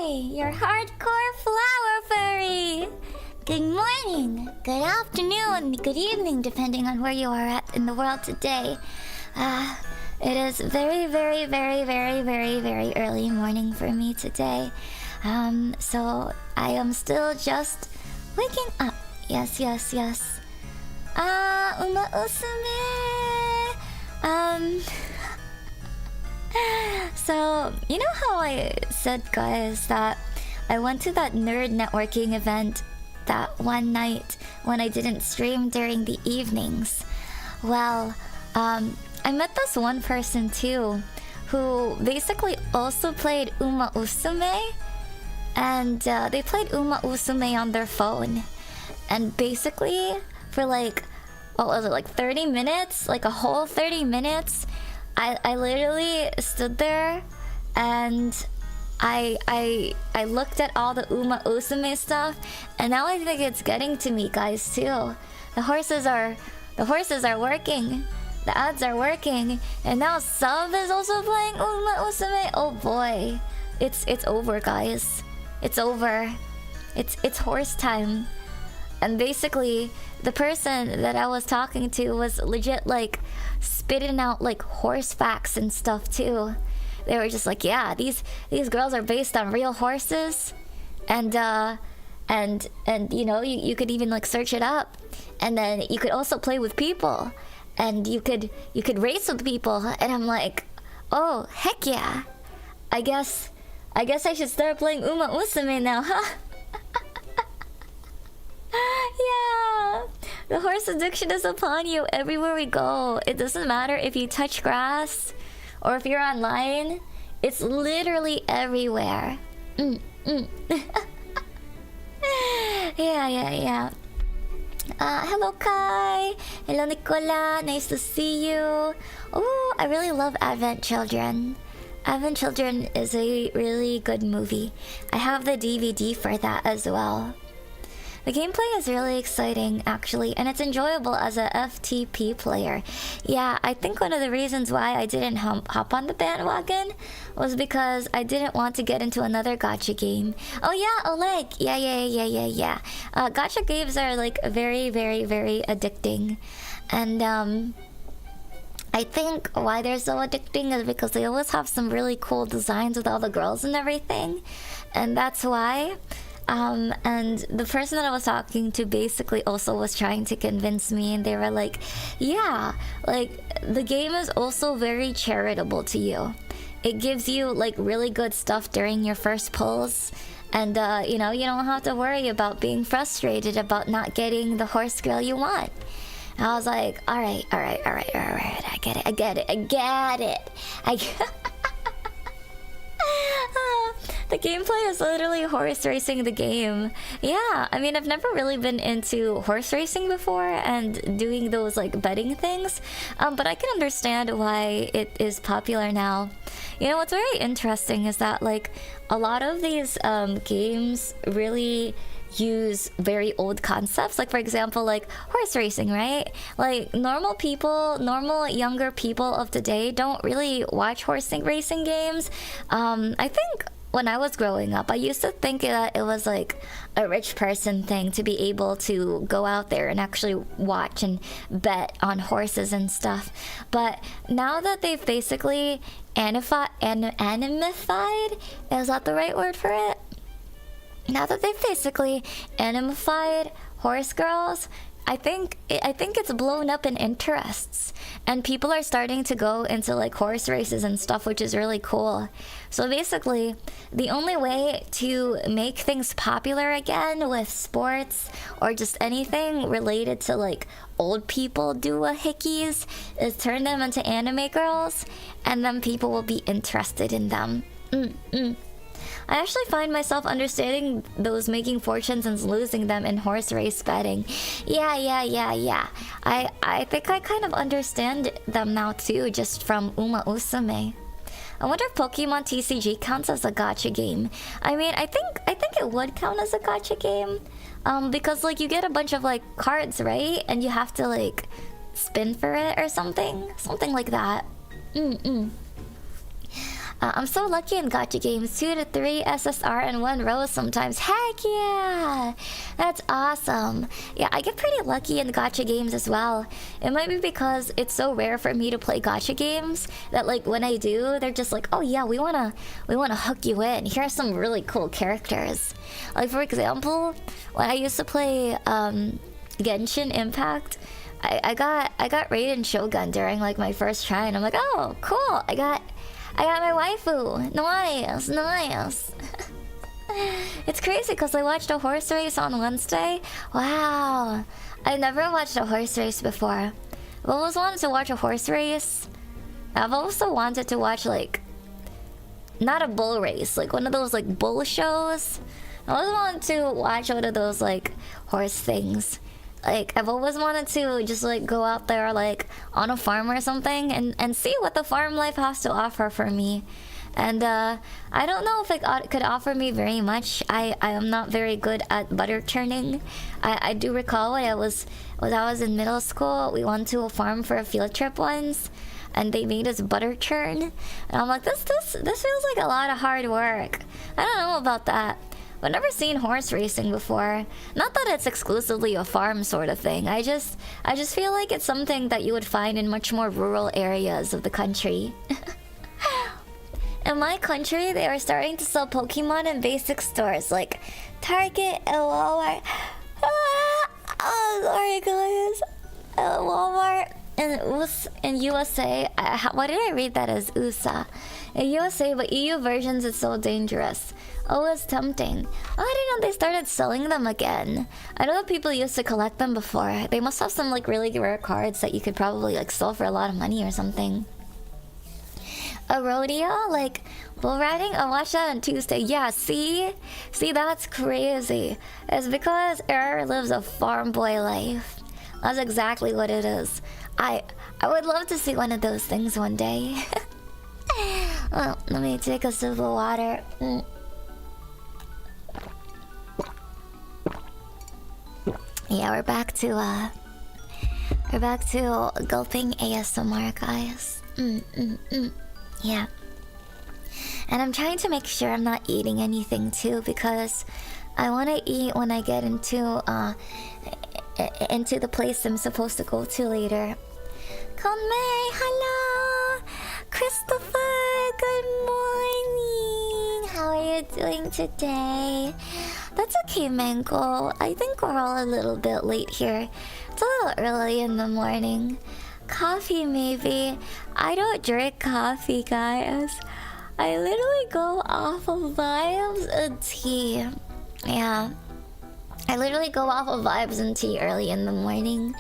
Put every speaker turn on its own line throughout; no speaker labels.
your hardcore flower furry! Good morning, good afternoon, good evening, depending on where you are at in the world today. It is very, very, very, very, very, very early morning for me today. So I am still just waking up. Yes, yes, yes. Uma Usume! So, you know how I said, guys, that I went to that nerd networking event that one night when I didn't stream during the evenings? Well, I met this one person too, who basically also played Uma Usume, and they played Uma Usume on their phone. And basically, for like, what was it, like 30 minutes? Like a whole 30 minutes, I literally stood there and I looked at all the Uma Usume stuff, and now I think it's getting to me, guys, too. The horses are working. The ads are working, and now Sub is also playing Uma Usume. Oh boy, it's over, guys. It's over. It's horse time. And basically, the person that I was talking to was legit like spitting out like horse facts and stuff too. They were just like, yeah, these girls are based on real horses, and you know, you could even like search it up, and then you could also play with people, and you could race with people. And I'm like, oh heck yeah, I guess I should start playing Uma Usume now, huh? Yeah, the horse addiction is upon you everywhere we go. It doesn't matter if you touch grass or if you're online. It's literally everywhere. Yeah. Hello Kai. Hello Nicola. Nice to see you. Oh, I really love Advent Children. Advent Children is a really good movie. I have the DVD for that as well. The gameplay is really exciting, actually, and it's enjoyable as a FTP player. Yeah, I think one of the reasons why I didn't hop on the bandwagon was because I didn't want to get into another gacha game. Oh yeah, Oleg! Yeah. Gacha games are like very, very, very addicting. And I think why they're so addicting is because they always have some really cool designs with all the girls and everything. And that's why. And the person that I was talking to basically also was trying to convince me, and they were like, yeah, like the game is also very charitable to you. It gives you like really good stuff during your first pulls, and you know, you don't have to worry about being frustrated about not getting the horse girl you want. And I was like, all right, I get it. The gameplay is literally horse racing the game. Yeah, I mean, I've never really been into horse racing before and doing those like betting things, but I can understand why it is popular now. You know, what's very interesting is that like a lot of these games really use very old concepts. Like for example, like horse racing, right? Like normal younger people of today don't really watch horse racing games. I think when I was growing up, I used to think that it was like a rich person thing to be able to go out there and actually watch and bet on horses and stuff. But now that they've basically animified, is that the right word for it? Now that they've basically animified horse girls, I think it's blown up in interests, and people are starting to go into like horse races and stuff, which is really cool. So basically, the only way to make things popular again with sports or just anything related to like old people doohickeys is turn them into anime girls, and then people will be interested in them. I actually find myself understanding those making fortunes and losing them in horse race betting. Yeah. I think I kind of understand them now too, just from Uma Usume. I wonder if Pokemon TCG counts as a gacha game. I mean, I think it would count as a gacha game, because like you get a bunch of like cards, right? And you have to like spin for it or something like that. I'm so lucky in gacha games. 2 to 3 SSR in 1 row sometimes. Heck yeah! That's awesome. Yeah, I get pretty lucky in gacha games as well. It might be because it's so rare for me to play gacha games that like when I do, they're just like, oh yeah, we wanna hook you in. Here are some really cool characters. Like for example, when I used to play Genshin Impact, I got Raiden Shogun during like my first try, and I'm like, oh cool, I got my waifu. Nice, nice. It's crazy because I watched a horse race on Wednesday. Wow, I never watched a horse race before. I've always wanted to watch a horse race. I've also wanted to watch like, not a bull race, like one of those like bull shows. I always wanted to watch one of those like horse things. Like I've always wanted to just like go out there like on a farm or something and see what the farm life has to offer for me. And I don't know if it could offer me very much. I am not very good at butter churning. I do recall when I was in middle school, we went to a farm for a field trip once, and they made us butter churn. And I'm like, this feels like a lot of hard work. I don't know about that. I've never seen horse racing before. Not that it's exclusively a farm sort of thing. I just feel like it's something that you would find in much more rural areas of the country. In my country, they are starting to sell Pokemon in basic stores like Target and Walmart. Oh, sorry guys. Walmart in USA. Why did I read that as USA? In USA, but EU versions, it's so dangerous. Oh, it's tempting. Oh, I didn't know they started selling them again. I know that people used to collect them before. They must have some like really rare cards that you could probably like sell for a lot of money or something. A rodeo? Like bull riding? I watched that on Tuesday. Yeah, see? See, that's crazy. It's because Error lives a farm boy life. That's exactly what it is. I would love to see one of those things one day. Well, let me take a sip of water. Yeah, we're back to gulping ASMR, guys. Yeah. And I'm trying to make sure I'm not eating anything too, because I want to eat when I get into the place I'm supposed to go to later. Konmei, hello! Christopher, good morning! How are you doing today? That's okay, Mango. I think we're all a little bit late here. It's a little early in the morning. Coffee, maybe. I don't drink coffee, guys. I literally go off of vibes and tea. Yeah. I literally go off of vibes and tea early in the morning.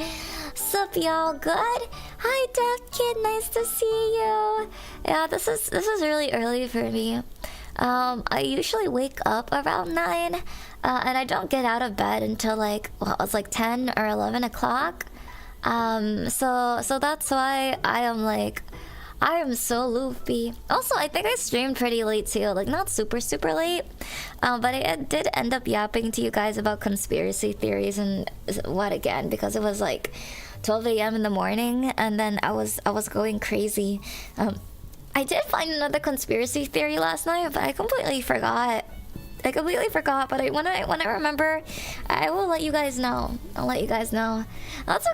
Sup, y'all? Good? Hi, Deaf Kid. Nice to see you. Yeah, this is really early for me. I usually wake up around 9, and I don't get out of bed until like, well, it's like 10 or 11 o'clock. So that's why I am so loopy. Also, I think I streamed pretty late too, like not super late. But I did end up yapping to you guys about conspiracy theories and what again, because it was like 12 a.m. in the morning, and then I was going crazy. I did find another conspiracy theory last night, but I completely forgot. But when I remember, I will let you guys know. I'll let you guys know. That's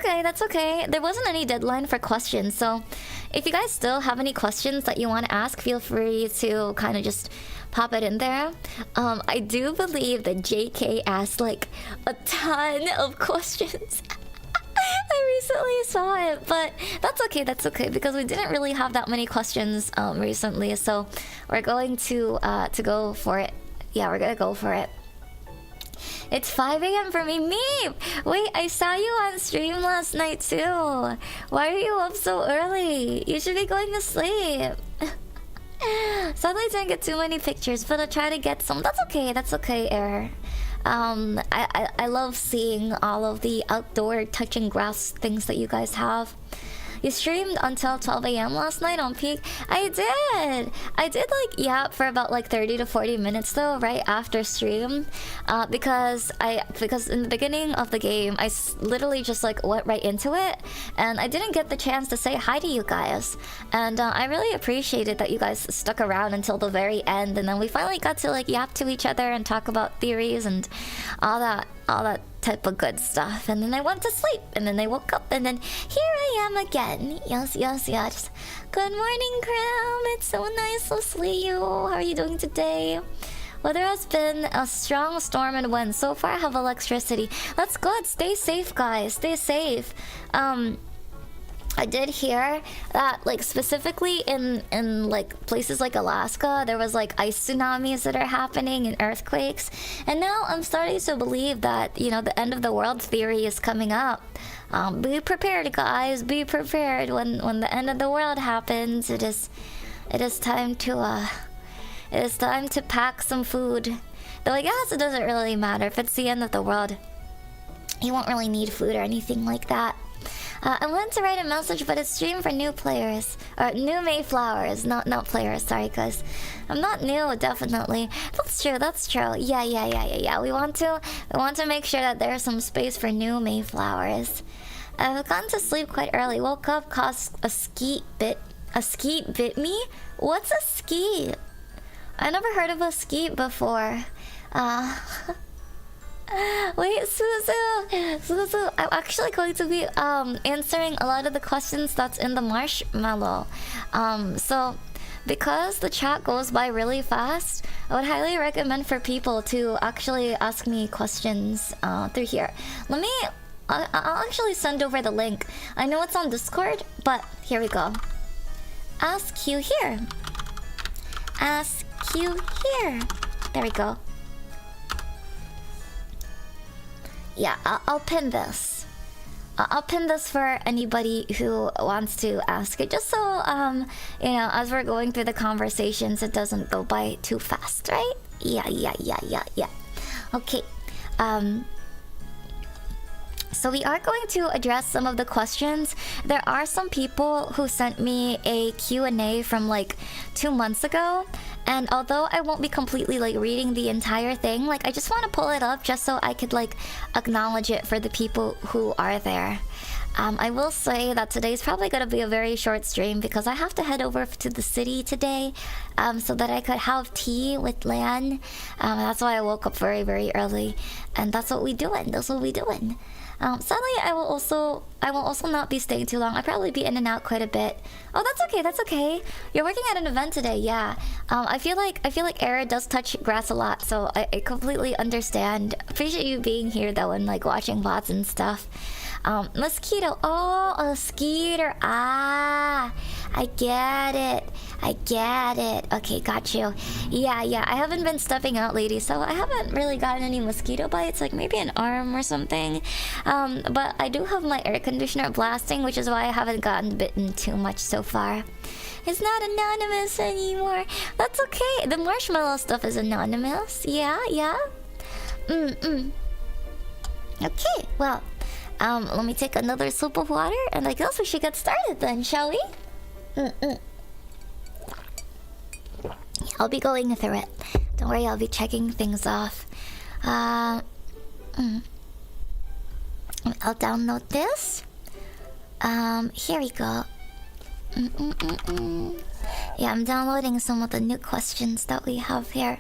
okay. There wasn't any deadline for questions, so if you guys still have any questions that you want to ask, feel free to kind of just pop it in there. I do believe that JK asked like a ton of questions. I recently saw it, but that's okay because we didn't really have that many questions recently, so we're going to go for it. Yeah, we're gonna go for it. It's 5 a.m. for me. Meep! Wait, I saw you on stream last night too. Why are you up so early? You should be going to sleep. Sadly, I didn't get too many pictures, but I'll try to get some. That's okay, Error. I love seeing all of the outdoor touching grass things that you guys have. You streamed until 12 a.m. last night on peak? I did! I did like yap for about like 30 to 40 minutes though, right after stream. Because in the beginning of the game, I literally just like went right into it. And I didn't get the chance to say hi to you guys. And I really appreciated that you guys stuck around until the very end. And then we finally got to like yap to each other and talk about theories and all that type of good stuff. And then I went to sleep, and then I woke up, and then here I am again. Yes. Good morning, Cram. It's so nice to see you. How are you doing today? Weather has been a strong storm and wind. So far I have electricity. That's good. Stay safe, guys. Stay safe. I did hear that, like, specifically in like places like Alaska, there was like ice tsunamis that are happening and earthquakes. And now I'm starting to believe that, you know, the end of the world theory is coming up. Be prepared, guys. Be prepared. When the end of the world happens, it is time to pack some food. Though I guess it doesn't really matter if it's the end of the world. You won't really need food or anything like that. I wanted to write a message, but it's streamed for new players. Or new Maeflowers, not players, sorry guys. I'm not new, definitely. That's true. Yeah. We want to make sure that there's some space for new Maeflowers. I've gone to sleep quite early. Woke up, caused a skeet bit me? What's a skeet? I never heard of a skeet before. Wait, Suzu, I'm actually going to be answering a lot of the questions that's in the marshmallow. So because the chat goes by really fast, I would highly recommend for people to actually ask me questions through here. I'll actually send over the link. I know it's on Discord, but here we go. Ask you here. Ask you here. There we go. Yeah, I'll pin this. I'll pin this for anybody who wants to ask it, just so you know, as we're going through the conversations, it doesn't go by too fast, right? Yeah. Okay. So we are going to address some of the questions. There are some people who sent me a Q&A from like 2 months ago. And although I won't be completely like reading the entire thing, like I just want to pull it up just so I could like acknowledge it for the people who are there. I will say that today's probably going to be a very short stream because I have to head over to the city today so that I could have tea with Lan. That's why I woke up very, very early. And that's what we doing. Sadly, I will also not be staying too long. I'll probably be in and out quite a bit. Oh, that's okay. You're working at an event today, yeah. I feel like Era does touch grass a lot, so I completely understand. Appreciate you being here though and like watching VODs and stuff. Mosquito. Oh, a skeeter. Ah, I get it. Okay, got you. Yeah. I haven't been stepping out lately, so I haven't really gotten any mosquito bites, like maybe an arm or something. But I do have my air conditioner blasting, which is why I haven't gotten bitten too much so far. It's not anonymous anymore. That's okay. The marshmallow stuff is anonymous. Yeah. Okay, well, let me take another sip of water, and I guess we should get started then, shall we? I'll be going through it. Don't worry, I'll be checking things off. I'll download this. Here we go. Yeah, I'm downloading some of the new questions that we have here.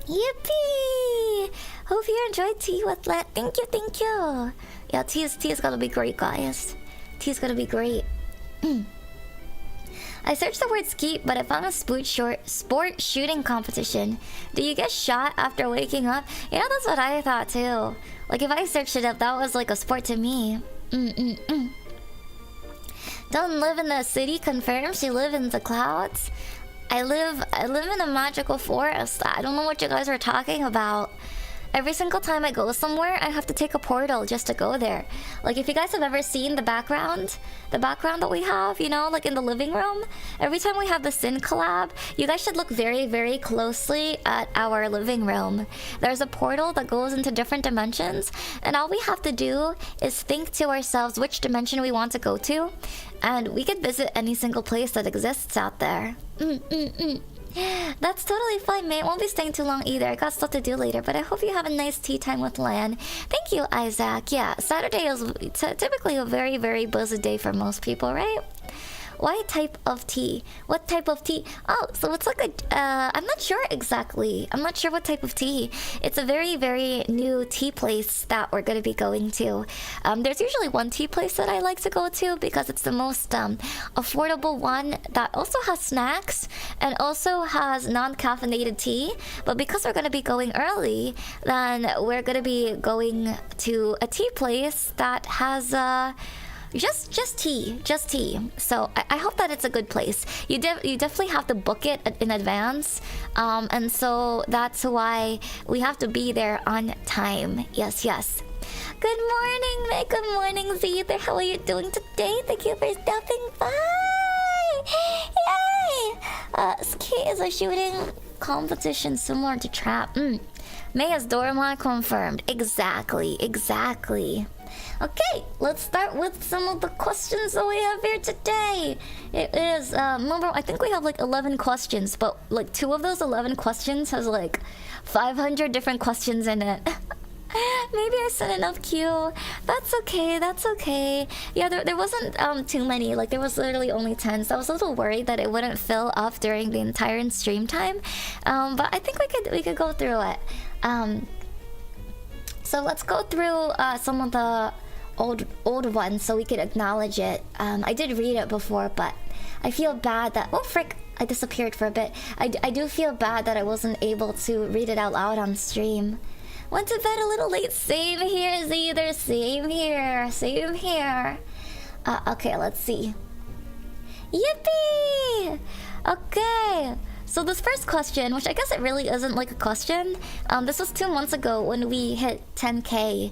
Yippee! Hope you enjoyed tea with Let. Thank you. Yeah, tea is gonna be great, guys. Tea is gonna be great. I searched the word skeet, but I found a sport shooting competition. Do you get shot after waking up? Yeah, that's what I thought too. Like if I searched it up, that was like a sport to me. Don't live in the city confirms you live in the clouds. I live in a magical forest. I don't know what you guys were talking about. Every single time I go somewhere, I have to take a portal just to go there. Like, if you guys have ever seen the background that we have, you know, like in the living room, every time we have the Sin collab, you guys should look very, very closely at our living room. There's a portal that goes into different dimensions, and all we have to do is think to ourselves which dimension we want to go to, and we could visit any single place that exists out there. That's totally fine, mate. Won't be staying too long either. I got stuff to do later, but I hope you have a nice tea time with Lan. Thank you, Isaac. Yeah, Saturday is typically a very, very busy day for most people, right? Why type of tea? What type of tea? Oh, so it's like a... I'm not sure exactly. I'm not sure what type of tea. It's a very, very new tea place that we're going to be going to. There's usually one tea place that I like to go to because it's the most affordable one that also has snacks and also has non-caffeinated tea. But because we're going to be going early, then we're going to be going to a tea place that has... Just tea. So I hope that it's a good place. You definitely have to book it in advance, and so that's why we have to be there on time. Yes. Good morning, Meg. Good morning, Zeether. How are you doing today? Thank you for stopping by. Yay! Skate is a shooting competition similar to Trap. May as Doraemon confirmed. Exactly. Okay, let's start with some of the questions that we have here today. It is, remember, I think we have like 11 questions, but like 2 of those 11 questions has like 500 different questions in it. Maybe I said enough Q. That's okay. Yeah, there wasn't too many. Like, there was literally only 10, so I was a little worried that it wouldn't fill up during the entire stream time. But I think we could go through it. So let's go through some of the old ones so we could acknowledge it. I did read it before, but I feel bad that... Oh, frick! I disappeared for a bit. I do feel bad that I wasn't able to read it out loud on stream. Went to bed a little late. Same here, Zeether. Same here. Okay, let's see. Yippee! Okay. So this first question, which I guess it really isn't like a question, this was 2 months ago when we hit 10K.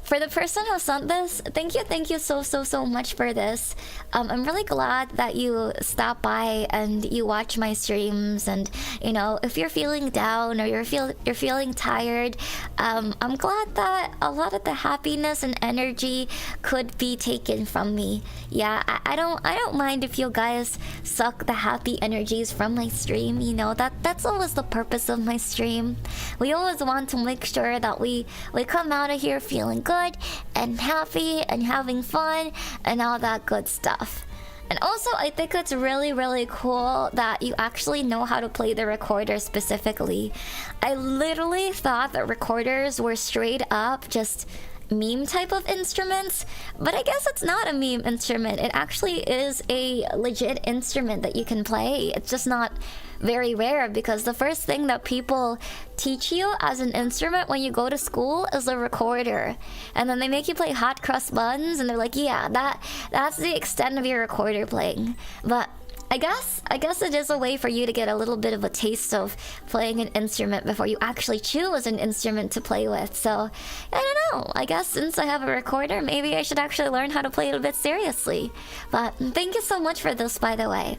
For the person who sent this, thank you so much for this. I'm really glad that you stopped by and you watch my streams, and you know, if you're feeling down or you're feeling tired, I'm glad that a lot of the happiness and energy could be taken from me. Yeah, I don't mind if you guys suck the happy energies from my stream. You know, that's always the purpose of my stream. We always want to make sure that we come out of here feeling good and happy and having fun and all that good stuff. And also, I think it's really, really cool that you actually know how to play the recorder specifically. I literally thought that recorders were straight up just meme type of instruments, but I guess it's not a meme instrument. It actually is a legit instrument that you can play. It's just not very rare, because the first thing that people teach you as an instrument when you go to school is a recorder, and then they make you play hot cross buns, and they're like, yeah, that's the extent of your recorder playing. But I guess it is a way for you to get a little bit of a taste of playing an instrument before you actually choose an instrument to play with. So, I don't know. I guess since I have a recorder, maybe I should actually learn how to play it a bit seriously. But thank you so much for this, by the way.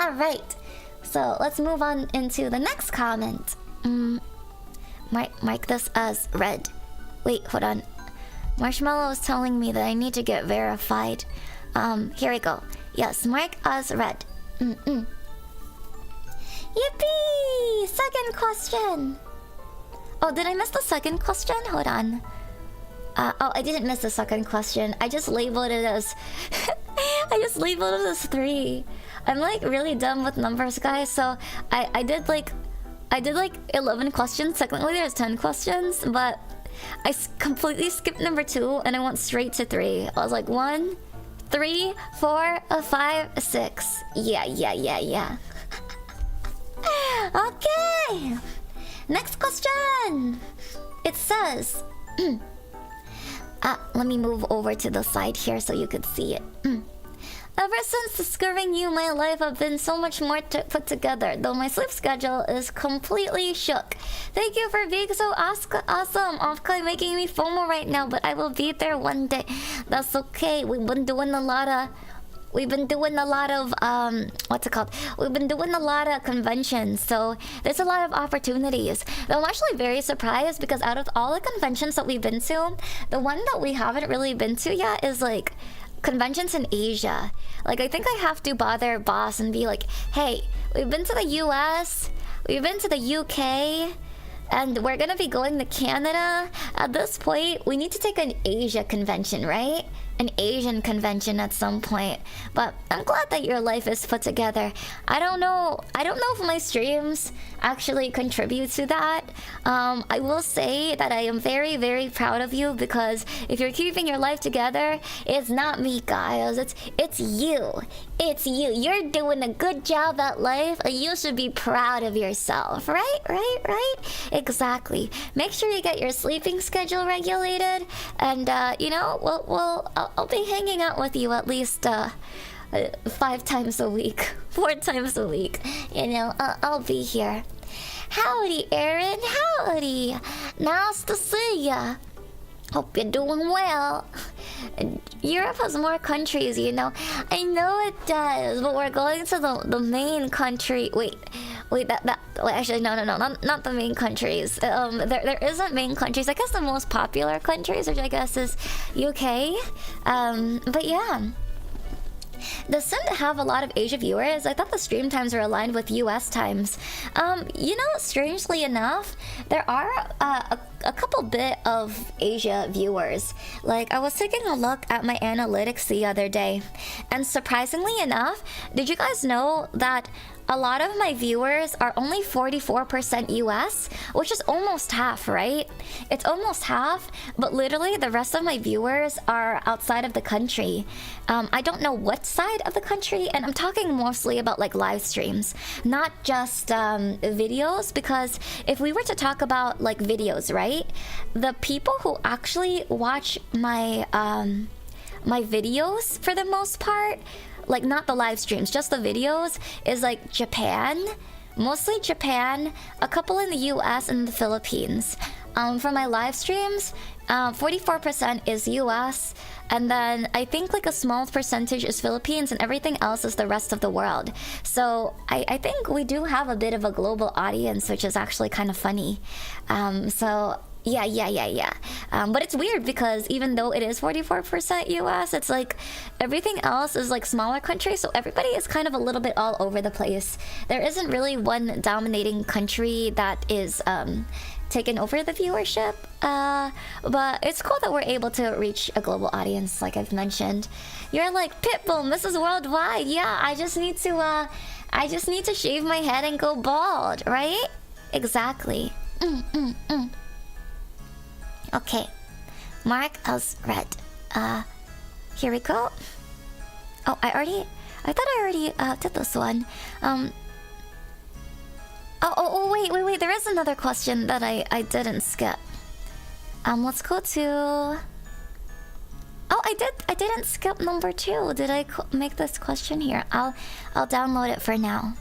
Alright. So, let's move on into the next comment. Mark this as red. Wait, hold on. Marshmallow is telling me that I need to get verified. Here we go. Yes, mark as red. Yippee! Second question! Oh, did I miss the second question? Hold on. Oh, I didn't miss the second question. I just labeled it as... I just labeled it as 3. I'm like really dumb with numbers, guys. So I did like 11 questions. Technically there's 10 questions, but I completely skipped number 2 and I went straight to 3. I was like 1, 3, 4, 5, 6. Yeah. Okay. Next question. It says... let me move over to the side here so you could see it. Ever since discovering you, my life have been so much more put together, though my sleep schedule is completely shook. Thank you for being so awesome. Off-Kai making me FOMO right now, but I will be there one day. That's okay. We've been doing a lot of what's it called? We've been doing a lot of conventions, so there's a lot of opportunities. Though I'm actually very surprised because out of all the conventions that we've been to, the one that we haven't really been to yet is like conventions in Asia. Like, I think I have to bother boss and be like, hey, we've been to the US, we've been to the UK, and we're gonna be going to Canada. At this point, we need to take an Asia convention, right? An Asian convention at some point. But I'm glad that your life is put together. I don't know if my streams actually contribute to that. I will say that I am very, very proud of you, because if you're keeping your life together, it's not me, guys. It's you. It's you. You're doing a good job at life, and you should be proud of yourself, right? Right? Exactly. Make sure you get your sleeping schedule regulated, and you know, I'll be hanging out with you at least 5 times a week, 4 times a week. You know, I'll be here. Howdy, Aaron. Howdy. Nice to see ya. Hope you're doing well. Europe has more countries, you know. I know it does, but we're going to the main country. Wait, actually, no, not the main countries. There isn't main countries. I guess the most popular countries, which I guess is UK. But yeah. Does Sim have a lot of Asia viewers? I thought the stream times were aligned with US times. You know, strangely enough, there are a couple bit of Asia viewers. Like, I was taking a look at my analytics the other day, and surprisingly enough, did you guys know that a lot of my viewers are only 44% US, which is almost half, right? It's almost half, but literally the rest of my viewers are outside of the country. I don't know what side of the country, and I'm talking mostly about like live streams, not just videos, because if we were to talk about like videos, right? The people who actually watch my my videos for the most part, like not the live streams, just the videos, is like Japan, mostly Japan, a couple in the US and the Philippines. For my live streams, 44% is US, and then I think like a small percentage is Philippines, and everything else is the rest of the world. So I think we do have a bit of a global audience, which is actually kind of funny. So yeah. But it's weird because even though it is 44% US, it's like everything else is like smaller countries, so everybody is kind of a little bit all over the place. There isn't really one dominating country that is taken over the viewership. But it's cool that we're able to reach a global audience, like I've mentioned. You're like, Pitbull, Mrs. Worldwide. Yeah, I just need to shave my head and go bald, right? Exactly. Okay, mark as read. Here we go. Oh, I thought I already did this one. Wait, there is another question that I didn't skip. Let's go to... Oh, I didn't skip number 2. Did I make this question here? I'll download it for now.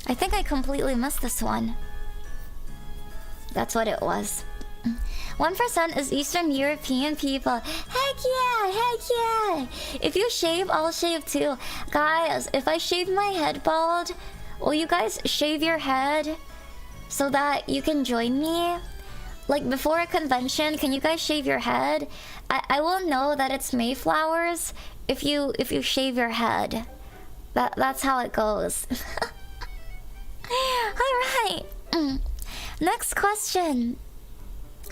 I think I completely missed this one. That's what it was. 1% is Eastern European people. Heck yeah! If you shave, I'll shave too. Guys, if I shave my head bald, will you guys shave your head so that you can join me? Like before a convention, can you guys shave your head? I will know that it's Maeflowers if you shave your head. That's how it goes. Alright. Next question.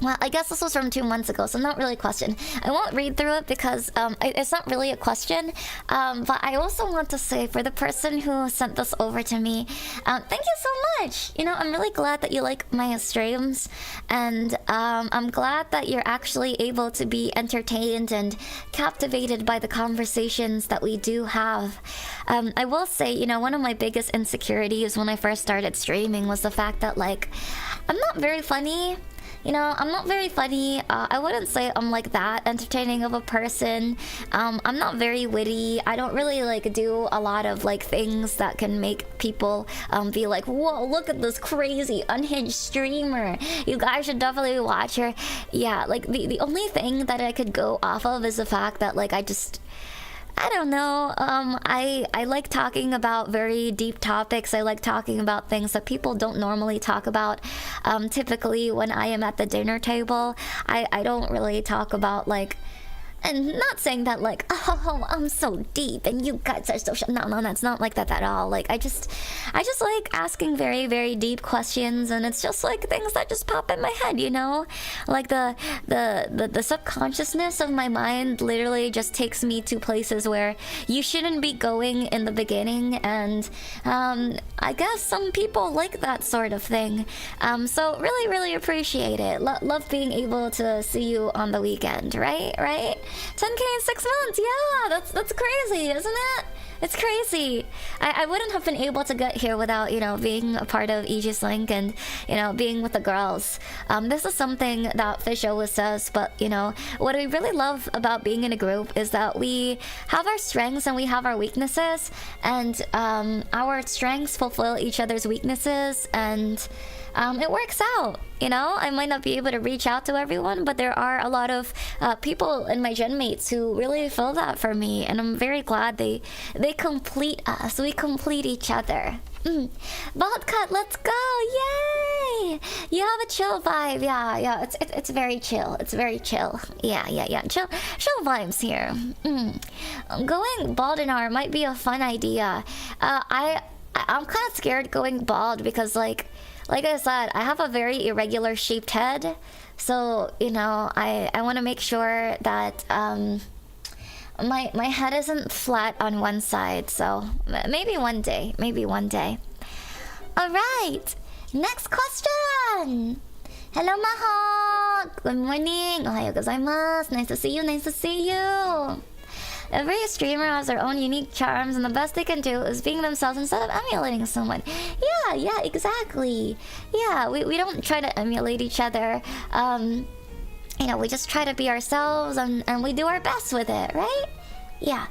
Well, I guess this was from 2 months ago, so not really a question. I won't read through it because it's not really a question. But I also want to say, for the person who sent this over to me, thank you so much. You know, I'm really glad that you like my streams, and I'm glad that you're actually able to be entertained and captivated by the conversations that we do have. I will say, you know, one of my biggest insecurities when I first started streaming was the fact that, like, I'm not very funny. You know, I'm not very funny. I wouldn't say I'm like that entertaining of a person. I'm not very witty. I don't really like do a lot of like things that can make people be like, whoa, look at this crazy unhinged streamer. You guys should definitely watch her. Yeah, like the only thing that I could go off of is the fact that like I don't know. I like talking about very deep topics. I like talking about things that people don't normally talk about. Typically, when I am at the dinner table, I don't really talk about like. And not saying that like, oh, I'm so deep and you guys are so no, that's not like that at all. Like I just like asking very, very deep questions, and it's just like things that just pop in my head, you know? Like the subconsciousness of my mind literally just takes me to places where you shouldn't be going in the beginning, and I guess some people like that sort of thing. So really, really appreciate it. Love being able to see you on the weekend, right? 10K in 6 months, yeah, that's crazy, isn't it? It's crazy. I wouldn't have been able to get here without, you know, being a part of Aegis-Link and, you know, being with the girls. This is something that Fish always says, but, you know, what I really love about being in a group is that we have our strengths and we have our weaknesses, and our strengths fulfill each other's weaknesses, and it works out. You know, I might not be able to reach out to everyone, but there are a lot of people in my gen mates who really fill that for me, and I'm very glad they complete us. We complete each other. Bald cut, let's go! Yay! You have a chill vibe. Yeah. It's very chill. It's very chill. Yeah. Chill vibes here. Going bald in R might be a fun idea. I'm kind of scared going bald because like I said, I have a very irregular shaped head, so you know I want to make sure that my head isn't flat on one side. So maybe one day. All right, next question. Hello, Maho. Good morning. Ohayo gozaimasu. Nice to see you. Every streamer has their own unique charms, and the best they can do is being themselves instead of emulating someone. Yeah, exactly. Yeah, we don't try to emulate each other. You know, we just try to be ourselves, and we do our best with it, right? Yeah.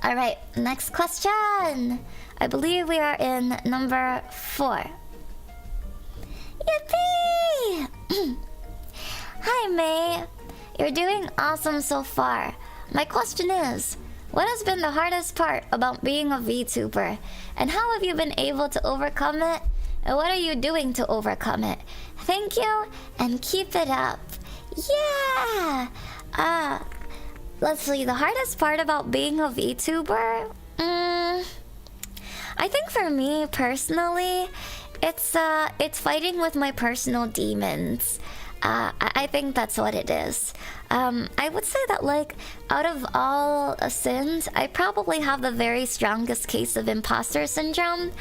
Alright, next question. I believe we are in number 4. Yippee! Hi, May. You're doing awesome so far. My question is, what has been the hardest part about being a VTuber? And how have you been able to overcome it? And what are you doing to overcome it? Thank you, and keep it up. Yeah! Let's see, the hardest part about being a VTuber? I think for me, personally, it's fighting with my personal demons. I think that's what it is. I would say that, like, out of all sins, I probably have the very strongest case of imposter syndrome,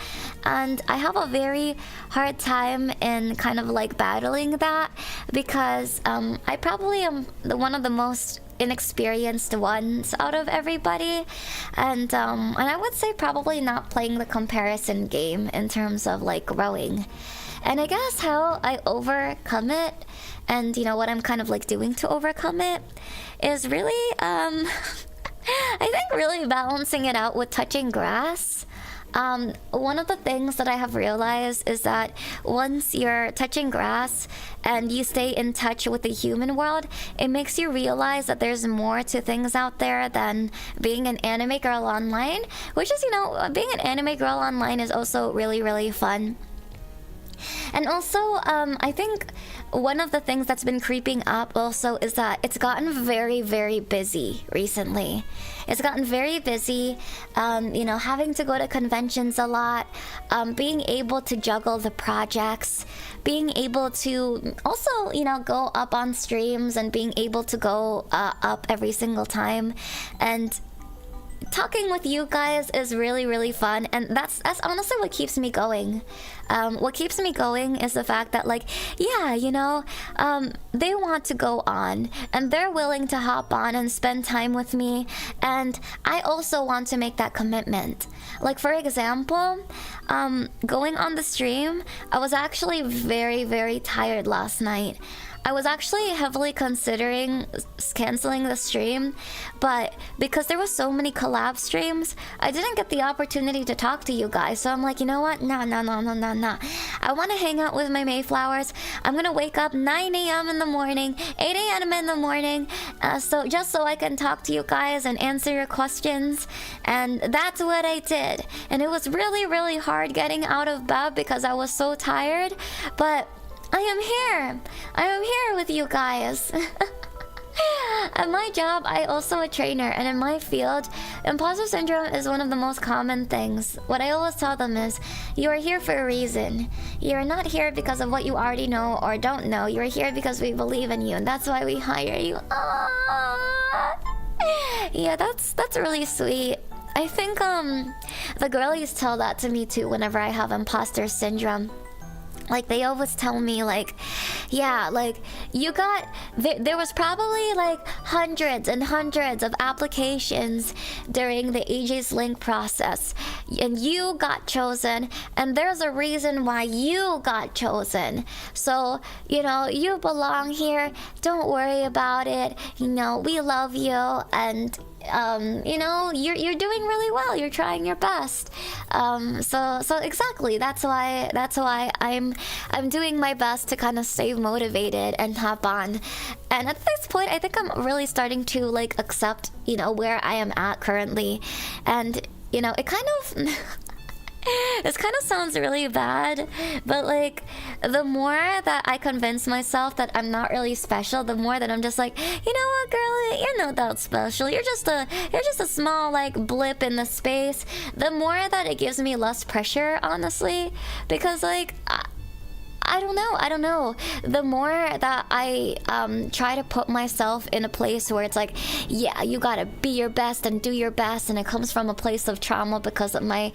and I have a very hard time in kind of like battling that because I probably am one of the most inexperienced ones out of everybody, and I would say probably not playing the comparison game in terms of like growing. And I guess how I overcome it, and you know what I'm kind of like doing to overcome it, is really I think really balancing it out with touching grass. One of the things that I have realized is that once you're touching grass and you stay in touch with the human world, it makes you realize that there's more to things out there than being an anime girl online, which is, you know, being an anime girl online is also really, really fun. And also, I think one of the things that's been creeping up also is that it's gotten very, very busy recently. It's gotten very busy, you know, having to go to conventions a lot, being able to juggle the projects, being able to also, you know, go up on streams and being able to go up every single time. And talking with you guys is really fun, and that's honestly what keeps me going. What keeps me going is the fact that, like, yeah, you know, they want to go on and they're willing to hop on and spend time with me, and I also want to make that commitment. Like, for example, going on the stream, I was actually very tired last night. I was actually heavily considering canceling the stream, but because there were so many collab streams, I didn't get the opportunity to talk to you guys. So I'm like, you know what? Nah. I want to hang out with my Maeflowers. I'm gonna wake up 9 a.m. in the morning, 8 a.m. in the morning, so just so I can talk to you guys and answer your questions. And that's what I did. And it was really hard getting out of bed because I was so tired, but I am here. I am here with you guys. At my job, I also a trainer, and in my field, imposter syndrome is one of the most common things. What I always tell them is, you are here for a reason. You are not here because of what you already know or don't know. You are here because we believe in you, and that's why we hire you. Aww. Yeah, that's really sweet. I think the girlies tell that to me too whenever I have imposter syndrome. Like, they always tell me, like, yeah, like, you got... There was probably, like, hundreds and hundreds of applications during the Aegis-Link process. And you got chosen, and there's a reason why you got chosen. So, you know, you belong here. Don't worry about it. You know, we love you, and... you know, you're doing really well. You're trying your best. So exactly. That's why I'm doing my best to kind of stay motivated and hop on. And at this point, I think I'm really starting to, like, accept, you know, where I am at currently. And, you know, it kind of this kind of sounds really bad, but, like, the more that I convince myself that I'm not really special, the more that I'm just like, you know what, girl, you're not that special. You're just a small, like, blip in the space. The more that it gives me less pressure, honestly, because, like, I don't know. The more that I try to put myself in a place where it's like, yeah, you gotta be your best and do your best, and it comes from a place of trauma because my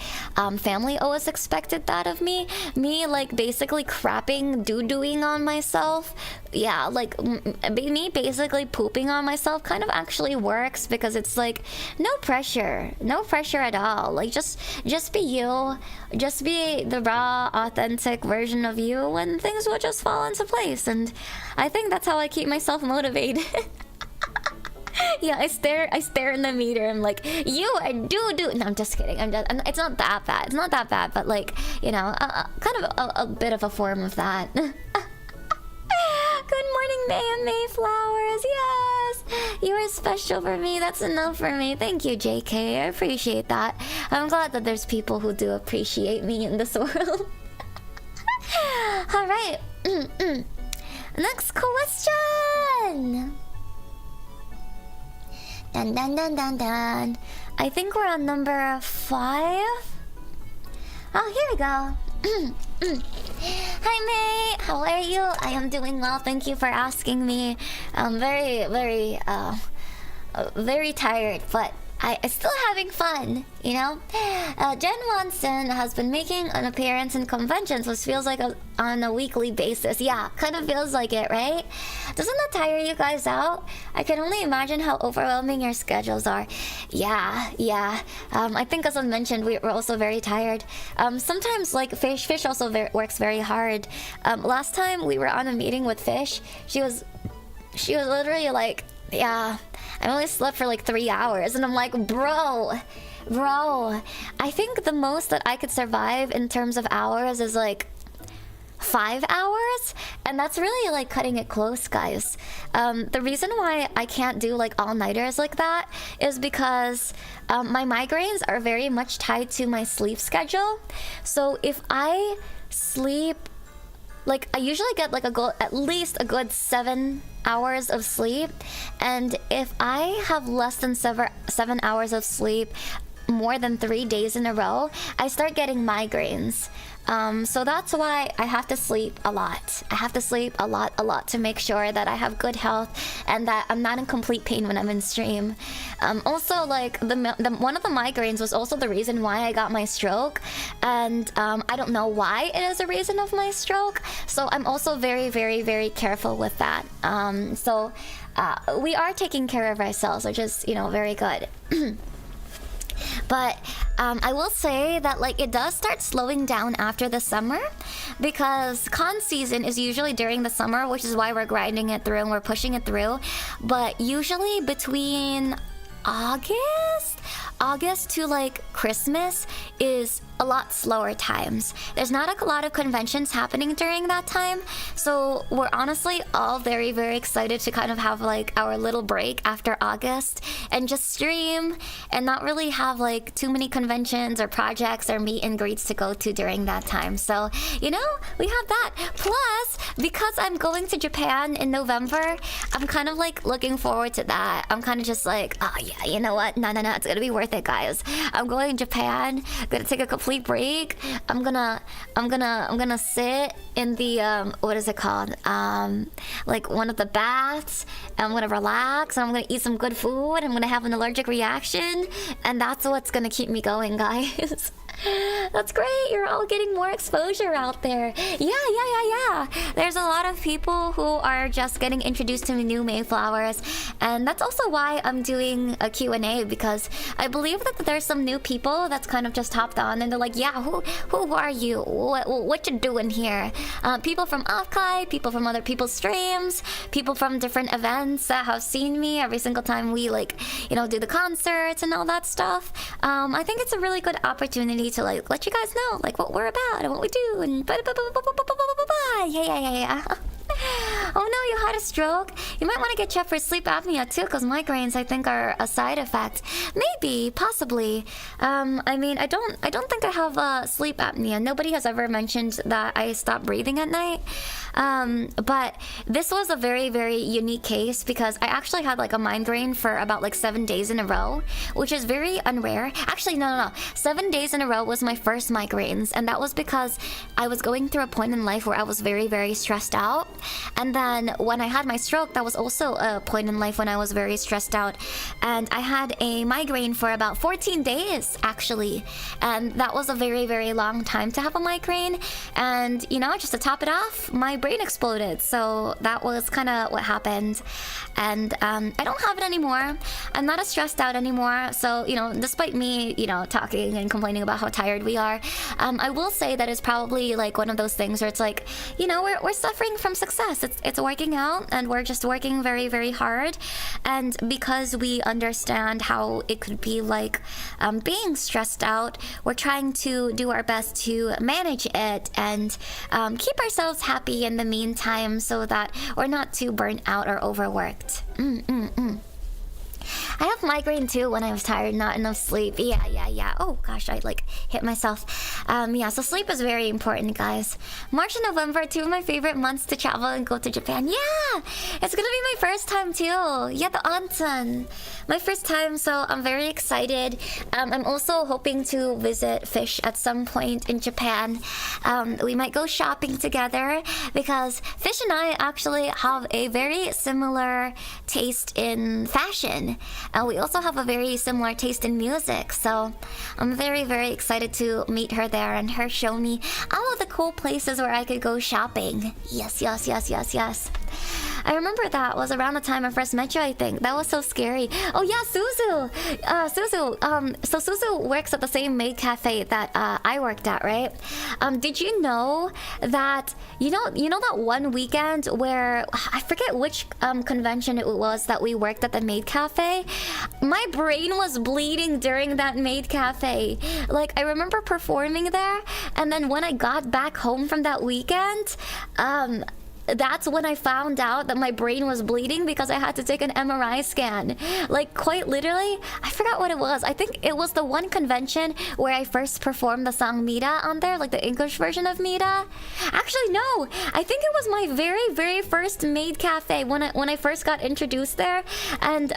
family always expected that of me. Me, like, basically crapping, doo-dooing on myself. Yeah, like, me basically pooping on myself kind of actually works because it's like, no pressure at all. Like, just be you. Just be the raw, authentic version of you, and things will just fall into place. And I think that's how I keep myself motivated. Yeah, I stare in the mirror. I'm like, you are doo-doo. No, I'm just kidding. It's not that bad. It's not that bad, but, like, you know, kind of a bit of a form of that. Good morning, May and Maeflowers. Yes, you are special for me. That's enough for me. Thank you, JK. I appreciate that. I'm glad that there's people who do appreciate me in this world. All right. Next question. Dun. I think we're on number 5. Oh, here we go. Hi, May. How are you? I am doing well. Thank you for asking me. I'm very tired, but I'm still having fun, you know? Jen Watson has been making an appearance in conventions, which feels like on a weekly basis. Yeah, kind of feels like it, right? Doesn't that tire you guys out? I can only imagine how overwhelming your schedules are. Yeah. I think, as I mentioned, we're also very tired. Sometimes, like, Fish also works very hard. Last time we were on a meeting with Fish, she was literally like, yeah, I only slept for like 3 hours, and I'm like, bro, I think the most that I could survive in terms of hours is like 5 hours, and that's really, like, cutting it close, guys. The reason why I can't do, like, all-nighters like that is because my migraines are very much tied to my sleep schedule. So if I sleep, like, I usually get like at least a good 7 hours of sleep, and if I have less than 7 hours of sleep, more than 3 days in a row, I start getting migraines. So that's why I have to sleep a lot. I have to sleep a lot to make sure that I have good health and that I'm not in complete pain when I'm in stream. Also, like, one of the migraines was also the reason why I got my stroke. And I don't know why it is a reason of my stroke. So I'm also very, very, very careful with that. We are taking care of ourselves, which is, you know, very good. But I will say that, like, it does start slowing down after the summer, because con season is usually during the summer, which is why we're grinding it through and we're pushing it through. But usually between August to like Christmas is a lot slower times. There's not a lot of conventions happening during that time, so we're honestly all very, very excited to kind of have like our little break after August and just stream and not really have like too many conventions or projects or meet and greets to go to during that time. So, you know, we have that. Plus, because I'm going to Japan in November, I'm kind of like looking forward to that. I'm kind of just like, oh yeah, you know what? No, it's gonna be worth it, guys. I'm going to Japan, gonna take a complete break. I'm gonna sit in the what is it called? Like one of the baths. And I'm gonna relax. And I'm gonna eat some good food. I'm gonna have an allergic reaction, and that's what's gonna keep me going, guys. That's great. You're all getting more exposure out there. Yeah. There's a lot of people who are just getting introduced to new Maeflowers, and that's also why I'm doing a Q&A, because I believe that there's some new people that's kind of just hopped on and they're like, yeah, who are you? What you doing here? People from Offkai, people from other people's streams, people from different events that have seen me every single time we, like, you know, do the concerts and all that stuff. I think it's a really good opportunity to like let you guys know like what we're about and what we do and yeah. Oh no, you had a stroke. You might want to get checked for sleep apnea too, because migraines I think are a side effect. Maybe, possibly. I mean, I don't think I have sleep apnea. Nobody has ever mentioned that I stop breathing at night. But this was a very, very unique case because I actually had like a migraine for about like 7 days in a row, which is very unrare. Actually, no. 7 days in a row was my first migraines, and that was because I was going through a point in life where I was very, very stressed out. And then when I had my stroke, that was also a point in life when I was very stressed out. And I had a migraine for about 14 days, actually. And that was a very, very long time to have a migraine. And, you know, just to top it off, my brain exploded. So that was kind of what happened. And I don't have it anymore. I'm not as stressed out anymore. So, you know, despite me, you know, talking and complaining about how tired we are, I will say that it's probably like one of those things where it's like, you know, we're suffering from success. It's working out, and we're just working very, very hard. And because we understand how it could be like being stressed out, we're trying to do our best to manage it and keep ourselves happy in the meantime so that we're not too burnt out or overworked. I have migraine too when I was tired, not enough sleep. Yeah. Oh gosh, I like hit myself. Yeah, so sleep is very important, guys. March and November, 2 of my favorite months to travel and go to Japan. Yeah, it's gonna be my first time too. Yeah, the onsen. My first time, so I'm very excited. I'm also hoping to visit Fish at some point in Japan. We might go shopping together because Fish and I actually have a very similar taste in fashion. We also have a very similar taste in music, so I'm very, very excited to meet her there and her show me all of the cool places where I could go shopping. Yes. I remember that was around the time I first met you, I think. That was so scary. Oh yeah, Suzu! So Suzu works at the same maid cafe that I worked at, right? Did you know that, you know that one weekend where, I forget which convention it was that we worked at the maid cafe? My brain was bleeding during that maid cafe. Like, I remember performing there, and then when I got back home from that weekend, that's when I found out that my brain was bleeding because I had to take an MRI scan. Like, quite literally, I forgot what it was. I think it was the one convention where I first performed the song Mira on there, like the English version of Mira. Actually, no. I think it was my very, very first maid cafe when I first got introduced there. And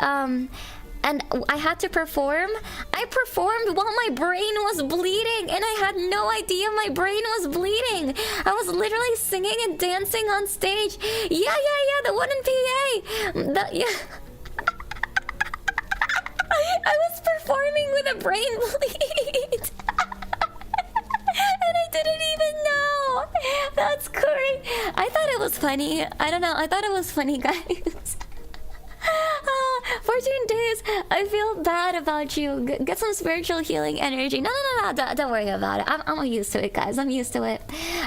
and I had to perform. I performed while my brain was bleeding, and I had no idea my brain was bleeding. I was literally singing and dancing on stage. Yeah, the one in PA. Yeah. I was performing with a brain bleed. And I didn't even know. That's great. I thought it was funny. I don't know. I thought it was funny, guys. 14 days. I feel bad about you. Get some spiritual healing energy. No. Don't worry about it. I'm used to it, guys. I'm used to it.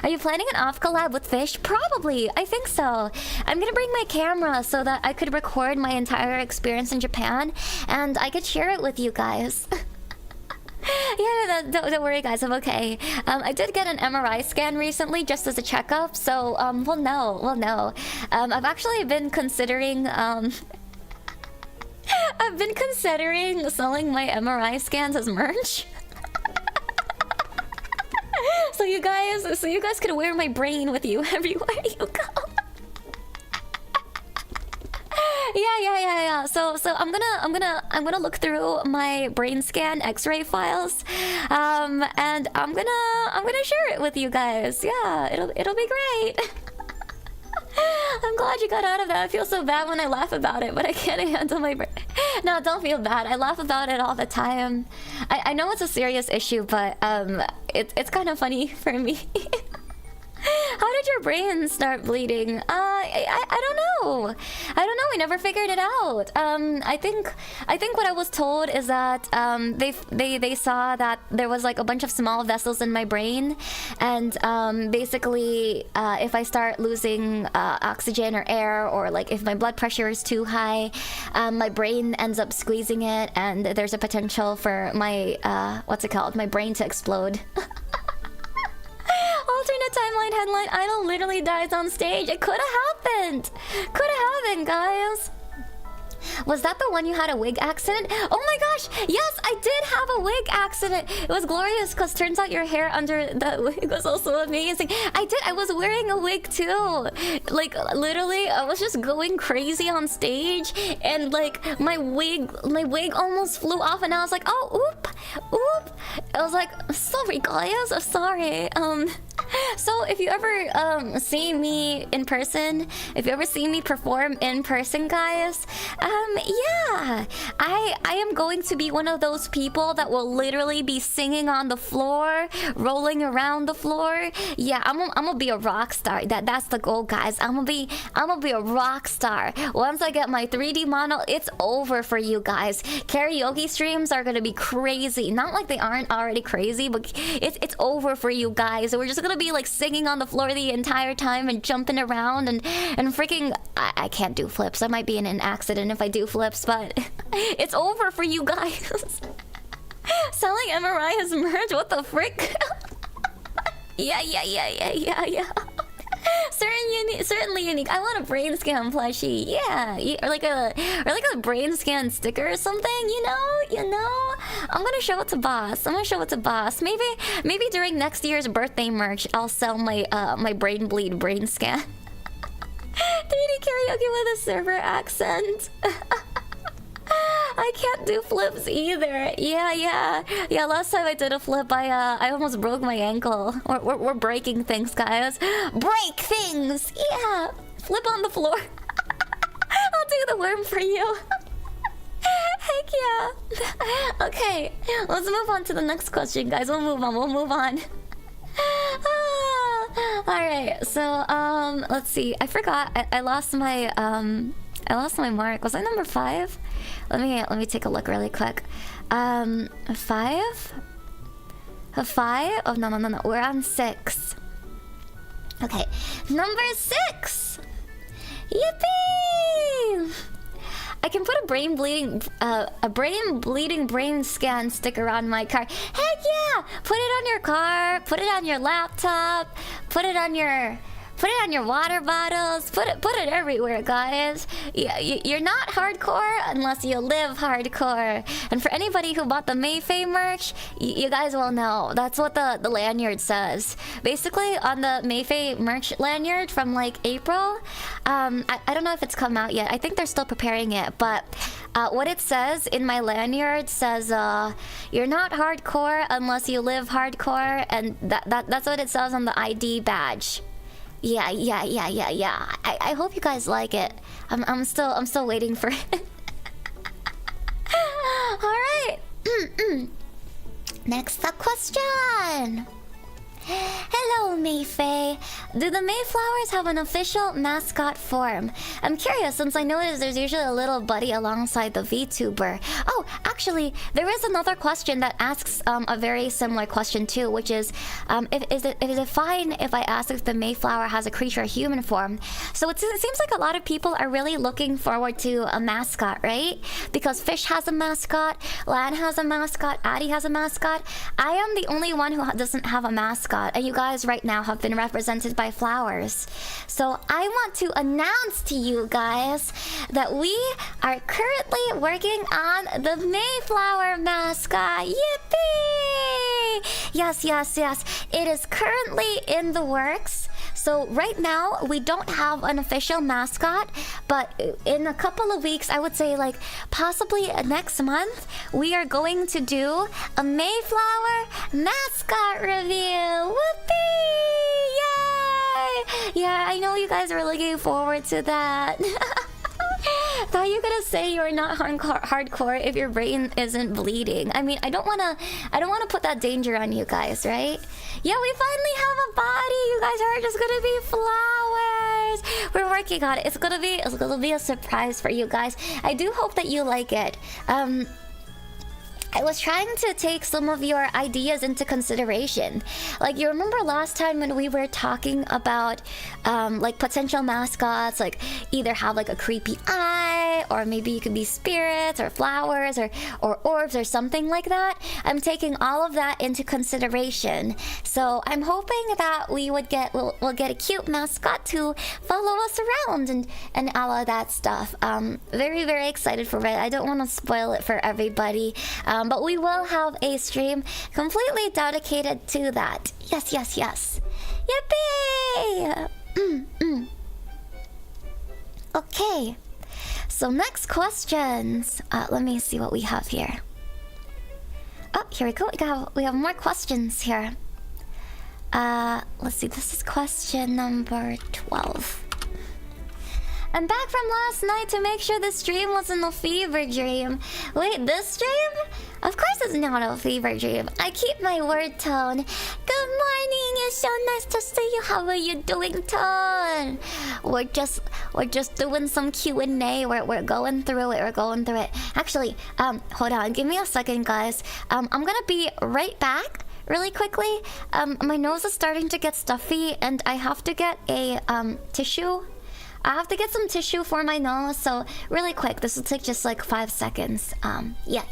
Are you planning an off collab with Fish? Probably. I think so. I'm gonna bring my camera so that I could record my entire experience in Japan, and I could share it with you guys. Yeah, don't worry, guys. I'm okay. I did get an MRI scan recently, just as a checkup. So, we'll know. I've actually been considering, I've been considering selling my MRI scans as merch. So you guys could wear my brain with you everywhere you go. Yeah. So I'm gonna look through my brain scan X-ray files, and I'm gonna share it with you guys. Yeah, it'll be great. I'm glad you got out of that. I feel so bad when I laugh about it, but I can't handle my brain. No, don't feel bad. I laugh about it all the time. I know it's a serious issue, but it's kind of funny for me. How did your brain start bleeding? I don't know. We never figured it out. I think what I was told is that they saw that there was like a bunch of small vessels in my brain, and basically if I start losing oxygen or air, or like if my blood pressure is too high, my brain ends up squeezing it, and there's a potential for my my brain to explode. Alternate timeline headline: Idol literally dies on stage. It could have happened, guys. Was that the one you had a wig accident? Oh my gosh, yes, I did have a wig accident. It was glorious because turns out your hair under the wig was also amazing. I was wearing a wig too. Like literally, I was just going crazy on stage, and like my wig almost flew off, and I was like, oh, oop. I was like, sorry guys, sorry. So if you ever see me in person, if you ever see me perform in person, guys, yeah, I am going to be one of those people that will literally be singing on the floor, rolling around the floor. Yeah, I'm gonna be a rock star. That's the goal, guys. I'm gonna be a rock star. Once I get my 3D model, it's over for you guys. Karaoke streams are gonna be crazy. Not like they aren't already crazy, but it's over for you guys. We're just gonna be like singing on the floor the entire time and jumping around and freaking. I can't do flips. I might be in an accident if I do flips, but it's over for you guys. Selling MRI as merch? What the frick? Yeah. Certainly unique. I want a brain scan plushie. Yeah, or like a brain scan sticker or something. You know. I'm gonna show it to boss. Maybe during next year's birthday merch, I'll sell my my brain bleed brain scan. 3D karaoke with a server accent. I can't do flips either. Yeah. Last time I did a flip, I almost broke my ankle. We're breaking things, guys. Break things. Yeah. Flip on the floor. I'll do the worm for you. Heck yeah. Okay, let's move on to the next question, guys. We'll move on. Alright, so let's see. I forgot. I lost my mark. Was I number 5? Let me take a look really quick. 5? 5? Oh no. We're on 6. Okay. Number 6! Yippee! I can put a brain bleeding brain scan sticker on my car. Heck yeah! Put it on your car, put it on your laptop, put it on your Put it on your water bottles. Put it everywhere, guys. Yeah, you're not hardcore unless you live hardcore. And for anybody who bought the MAEFAE merch, you guys will know. That's what the lanyard says. Basically, on the MAEFAE merch lanyard from like April, I don't know if it's come out yet. I think they're still preparing it, but what it says in my lanyard says, "You're not hardcore unless you live hardcore," and that's what it says on the ID badge. Yeah. I hope you guys like it. I'm still waiting for it. All right. Next up question. Hello, MAEFAE. Do the Maeflowers have an official mascot form? I'm curious since I noticed there's usually a little buddy alongside the VTuber. Oh, actually, there is another question that asks a very similar question too, which is, is it fine if I ask if the Maeflower has a creature human form? So it seems like a lot of people are really looking forward to a mascot, right? Because Fish has a mascot, Lan has a mascot, Addy has a mascot. I am the only one who doesn't have a mascot. And you guys right now have been represented by flowers. So I want to announce to you guys that we are currently working on the Maeflower mascot. Yippee! Yes. It is currently in the works. So right now, we don't have an official mascot, but in a couple of weeks, I would say like possibly next month, we are going to do a Maeflower mascot review. Whoopee! Yay! Yeah, I know you guys are looking forward to that. Thought you were gonna say you're not hardcore if your brain isn't bleeding. I mean, I don't wanna put that danger on you guys, right? Yeah, we finally have a body. You guys are just gonna be flowers. We're working on it. It's gonna be a surprise for you guys. I do hope that you like it. I was trying to take some of your ideas into consideration. Like, you remember last time when we were talking about like potential mascots, like either have like a creepy eye, or maybe you could be spirits or flowers or orbs or something like that. I'm taking all of that into consideration. So I'm hoping that we'll get a cute mascot to follow us around and all of that stuff. Very, very excited for it. I don't want to spoil it for everybody. But we will have a stream completely dedicated to that. Yes. Yippee! Okay. So next questions. Let me see what we have here. Oh, here we go. We have more questions here. Let's see. This is question number 12. I'm back from last night to make sure the stream wasn't a fever dream. Wait, this stream? Of course it's not a fever dream. I keep my word, Tone. Good morning. It's so nice to see you. How are you doing, Tone? We're just doing some Q&A. We're going through it. Actually, hold on. Give me a second, guys. I'm gonna be right back. Really quickly. My nose is starting to get stuffy, and I have to get a tissue. I have to get some tissue for my nose, so really quick. This will take just like 5 seconds. Yeah.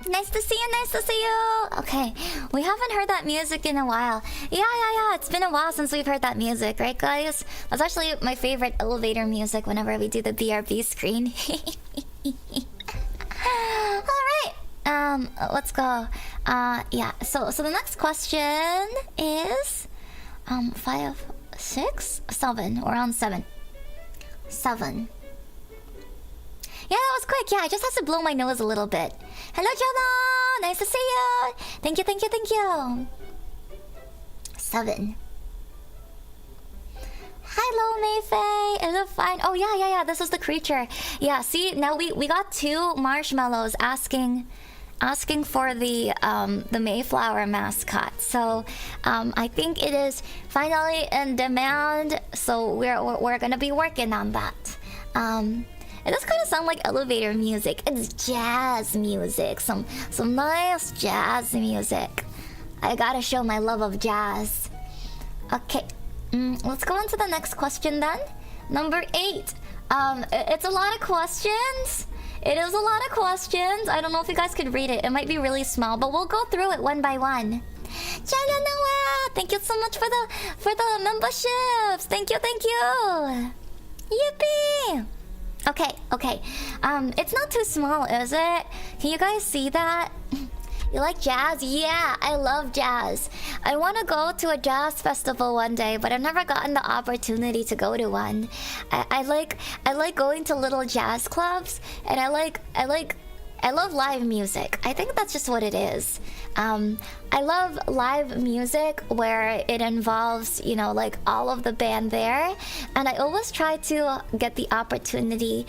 Nice to see you. Okay, we haven't heard that music in a while. Yeah. It's been a while since we've heard that music, right, guys? That's actually my favorite elevator music whenever we do the BRB screen. All right. Let's go. Yeah. So the next question is, 5 6? 7. We're on 7. 7. Yeah, that was quick. Yeah, I just have to blow my nose a little bit. Hello, Jono! Nice to see you! Thank you, thank you, thank you! 7. Hello, MAEFAE! Is it fine? Oh, yeah. This is the creature. Yeah, see, now we got 2 marshmallows asking for the Mayflower mascot. So I think it is finally in demand. So we're gonna be working on that. It does kind of sound like elevator music. It's jazz music. Some nice jazz music. I gotta show my love of jazz. Okay, let's go on to the next question then. Number 8. It's a lot of questions. It is a lot of questions. I don't know if you guys could read it. It might be really small, but we'll go through it one by one. China Noah, thank you so much for the memberships. Thank you. Yippee! Okay. It's not too small, is it? Can you guys see that? You like jazz? Yeah, I love jazz. I want to go to a jazz festival one day, but I've never gotten the opportunity to go to one. I like going to little jazz clubs, and I love live music. I think that's just what it is. I love live music where it involves, like all of the band there, and I always try to get the opportunity.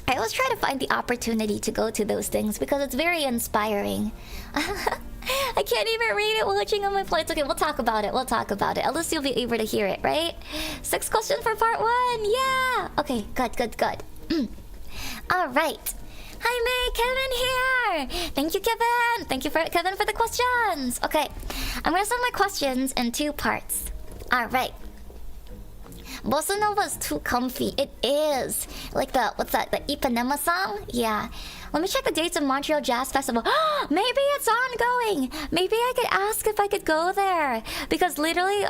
I always try to find the opportunity to go to those things because it's very inspiring. I can't even read it watching on my flights. Okay, we'll talk about it. At least you'll be able to hear it, right? 6 questions for part 1. Yeah. Okay, good. All right. Hi, May. Kevin here. Thank you, Kevin. Thank you, Kevin, for the questions. Okay, I'm gonna send my questions in 2 parts. All right. Bossa Nova is too comfy. It is. Like the Ipanema song? Yeah. Let me check the dates of Montreal Jazz Festival. Maybe it's ongoing. Maybe I could ask if I could go there. Because literally,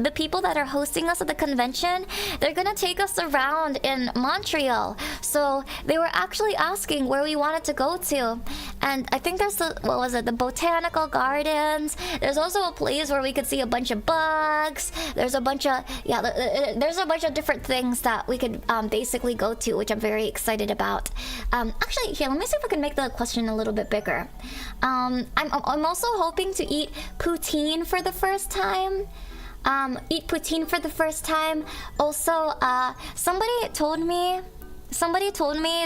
the people that are hosting us at the convention, they're gonna take us around in Montreal. So they were actually asking where we wanted to go to. And I think there's the Botanical Gardens. There's also a place where we could see a bunch of bugs. There's a bunch of different things that we could basically go to, which I'm very excited about. Actually, here, let me see if I can make the question a little bit bigger. I'm also hoping to eat poutine for the first time. Also, somebody told me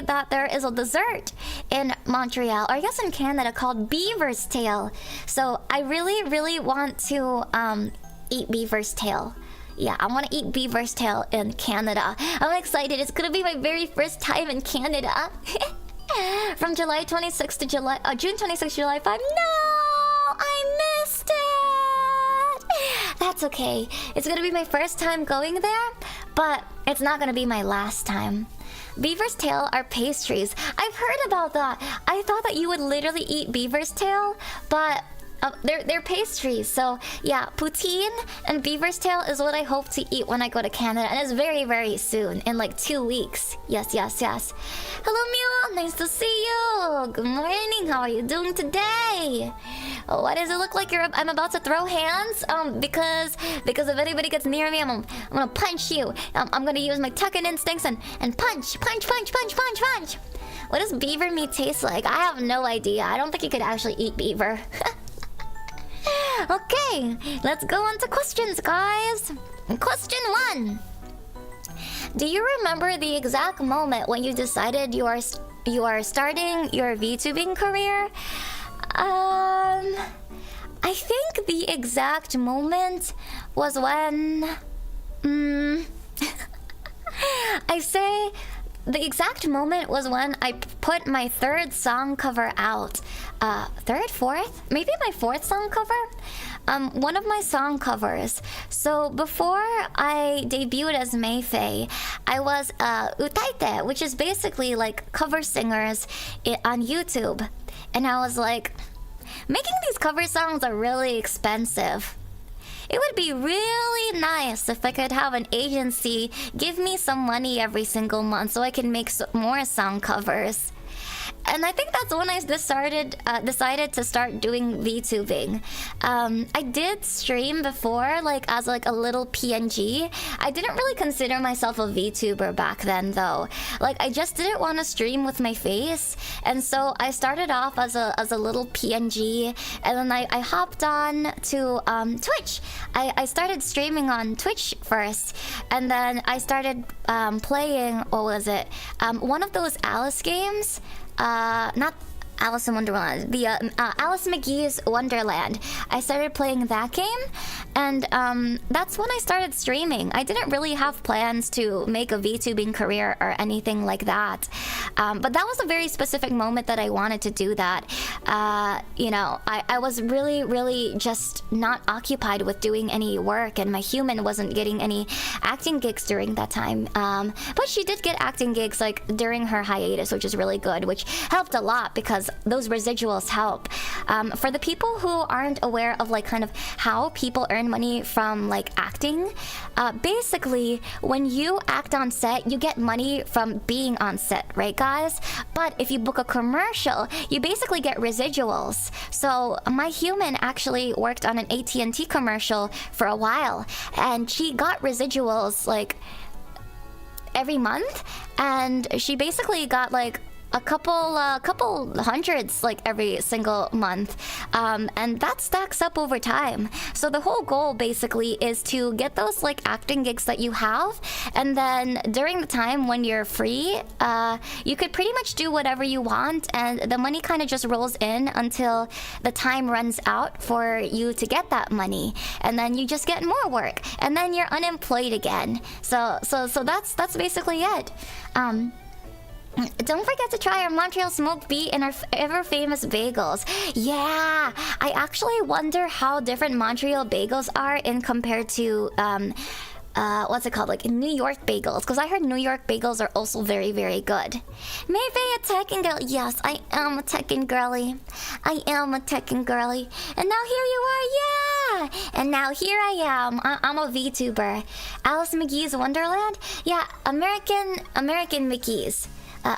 that there is a dessert in Montreal, or I guess in Canada, called beaver's tail. So I really want to eat beaver's tail. Yeah, I want to eat beaver's tail in Canada. I'm excited. It's gonna be my very first time in Canada. From July 26th to June 26th, July 5. No, I missed it. That's okay. It's gonna be my first time going there, but it's not gonna be my last time. Beaver's tail are pastries. I've heard about that. I thought that you would literally eat beaver's tail, but they're pastries. So yeah, poutine and beaver's tail is what I hope to eat when I go to Canada, and it's very soon, in like 2 weeks. Yes. Hello, Mule. Nice to see you. Good morning. How are you doing today? Why does it look like I'm about to throw hands? Because if anybody gets near me, I'm gonna punch you. I'm gonna use my Tekken instincts and punch. What does beaver meat taste like? I have no idea. I don't think you could actually eat beaver. Okay, let's go on to questions, guys. Question 1. Do you remember the exact moment when you decided you are starting your VTubing career? I think the exact moment was when... I say... The exact moment was when I put my 3rd song cover out. 3rd, 4th? Maybe my 4th song cover? One of my song covers. So before I debuted as MAEFAE, I was utaite, which is basically like cover singers on YouTube. And I was like, making these cover songs are really expensive. It would be really nice if I could have an agency give me some money every single month so I can make more song covers. And I think that's when I decided to start doing VTubing. I did stream before, like as like a little PNG. I didn't really consider myself a VTuber back then though. Like I just didn't want to stream with my face, and so I started off as a little PNG, and then I hopped on to Twitch. I started streaming on Twitch first, and then I started playing, what was it? One of those Alice games. Not Alice in Wonderland, the Alice McGee's Wonderland. I started playing that game, and that's when I started streaming. I didn't really have plans to make a VTubing career or anything like that, but that was a very specific moment that I wanted to do that. You know, I was really just not occupied with doing any work, and my human wasn't getting any acting gigs during that time. But she did get acting gigs like during her hiatus, which is really good, which helped a lot because those residuals help. For the people who aren't aware of like kind of how people earn money from like acting, basically when you act on set, you get money from being on set, right guys? But if you book a commercial, you basically get residuals. So my human actually worked on an AT&T commercial for a while, and she got residuals like every month, and she basically got like a couple hundreds like every single month, and that stacks up over time. So the whole goal basically is to get those like acting gigs that you have, and then during the time when you're free, you could pretty much do whatever you want, and the money kind of just rolls in until the time runs out for you to get that money, and then you just get more work, and then you're unemployed again. So that's basically it. Don't forget to try our Montreal smoked beet and our ever famous bagels. Yeah, I actually wonder how different Montreal bagels are in compared to what's it called, like New York bagels, because I heard New York bagels are also very good. MAEFAE a Tekken girl. Yes, I am a Tekken girly. I am a Tekken girly. And now here you are, yeah! And now here I am. I'm a VTuber. Alice McGee's Wonderland? Yeah, American McGee's.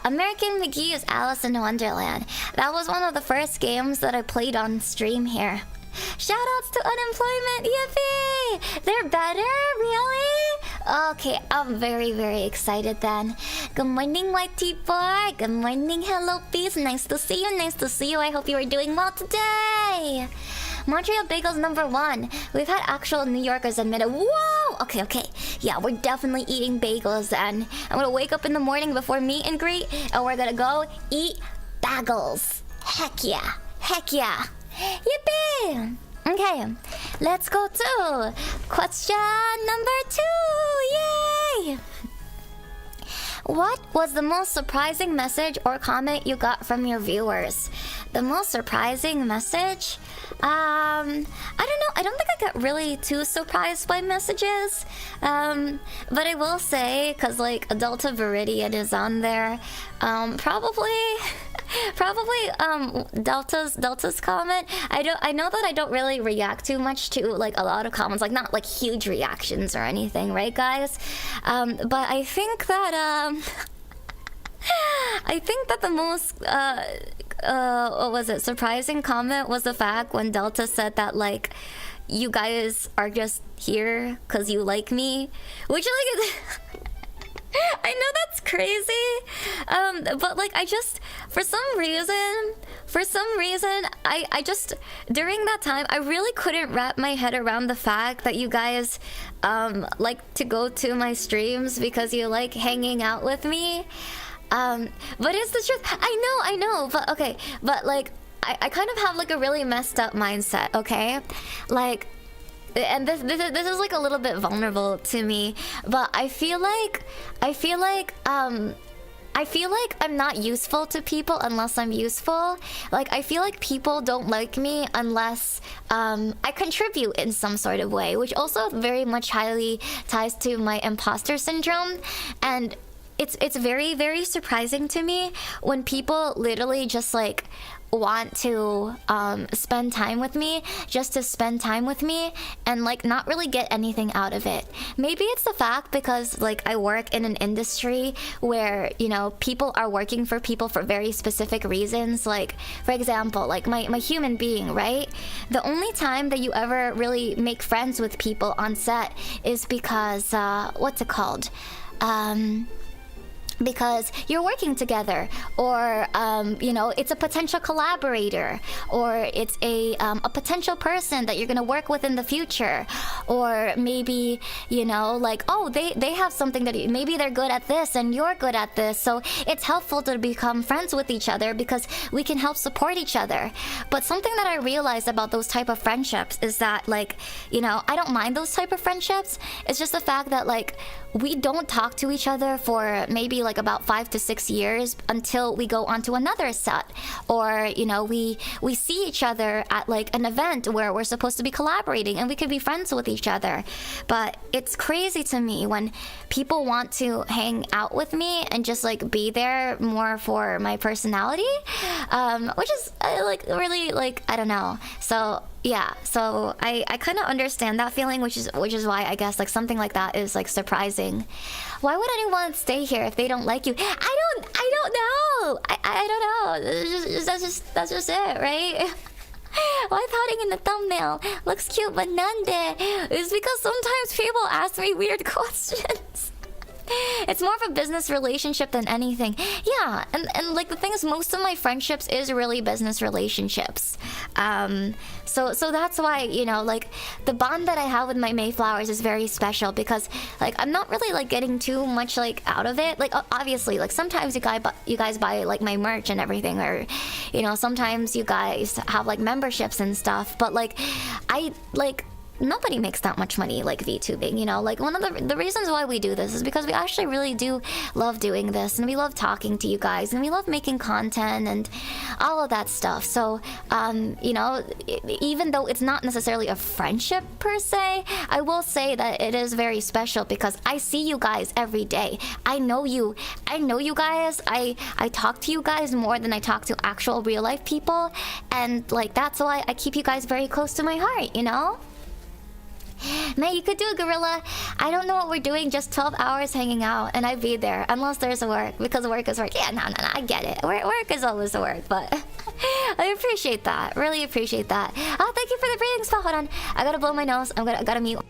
American McGee is Alice in Wonderland. That was one of the first games that I played on stream here. Shoutouts to unemployment, yippee! They're better? Really? Okay, I'm very excited then. Good morning, white people. Good morning, hello bees. Nice to see you, nice to see you. I hope you are doing well today. Montreal bagels #1. We've had actual New Yorkers admit it. Whoa! Okay. Yeah, we're definitely eating bagels then. I'm gonna wake up in the morning before meet and greet, and we're gonna go eat bagels. Heck yeah. Yippee! Okay, let's go to question #2. Yay! What was the most surprising message or comment you got from your viewers? The most surprising message? I don't know. I don't think I got really too surprised by messages. But I will say, because like Delta Viridian is on there, probably Delta's comment. I know that I don't really react too much to like a lot of comments, like not like huge reactions or anything, right guys? But I think that the most what was it, surprising comment was the fact when Delta said that like you guys are just here because you like me, which like I know that's crazy, but like I just for some reason I just during that time I really couldn't wrap my head around the fact that you guys like to go to my streams because you like hanging out with me. But it's the truth. I know, but okay. But like, I kind of have like a really messed up mindset, okay? Like, and this is like a little bit vulnerable to me, but I feel like I'm not useful to people unless I'm useful. Like, I feel like people don't like me unless I contribute in some sort of way, which also very much highly ties to my imposter syndrome. And it's very surprising to me when people literally just like want to spend time with me just to spend time with me and like not really get anything out of it. Maybe it's the fact because like I work in an industry where, you know, people are working for people for very specific reasons. Like, for example, like my human being, right? The only time that you ever really make friends with people on set is because what's it called? Because you're working together, or you know, it's a potential collaborator, or it's a potential person that you're gonna work with in the future, or maybe, you know, like, oh, they have something that maybe they're good at this and you're good at this, so it's helpful to become friends with each other because we can help support each other. But something that I realized about those type of friendships is that, like, you know, I don't mind those type of friendships. It's just the fact that like we don't talk to each other for maybe like about 5 to 6 years until we go onto another set, or you know, we see each other at like an event where we're supposed to be collaborating and we could be friends with each other. But it's crazy to me when people want to hang out with me and just like be there more for my personality, which is like really, like, I don't know. So yeah, so I kind of understand that feeling, which is why I guess like something like that is like surprising. Why would anyone stay here if they don't like you? I don't know. I don't know. That's just it, right? Why pouting in the thumbnail looks cute but none did. It's because sometimes people ask me weird questions. It's more of a business relationship than anything. Yeah, and like the thing is, most of my friendships is really business relationships. So that's why, you know, like the bond that I have with my Maeflowers is very special because like I'm not really like getting too much like out of it. Like obviously, like sometimes you guys buy like my merch and everything, or you know, sometimes you guys have like memberships and stuff. But like I like. Nobody makes that much money like VTubing, you know? Like one of the reasons why we do this is because we actually really do love doing this, and we love talking to you guys, and we love making content and all of that stuff. So, you know, even though it's not necessarily a friendship per se, I will say that it is very special because I see you guys every day. I know you guys. I talk to you guys more than I talk to actual real life people, and like that's why I keep you guys very close to my heart, you know? Man, you could do a gorilla. I don't know what we're doing, just 12 hours hanging out, and I'd be there unless there's a work, because work is work. Yeah, no, I get it. Work is always the work, but I appreciate that. Really appreciate that. Oh, thank you for the breathing spell. Hold on. I gotta blow my nose. I gotta mute.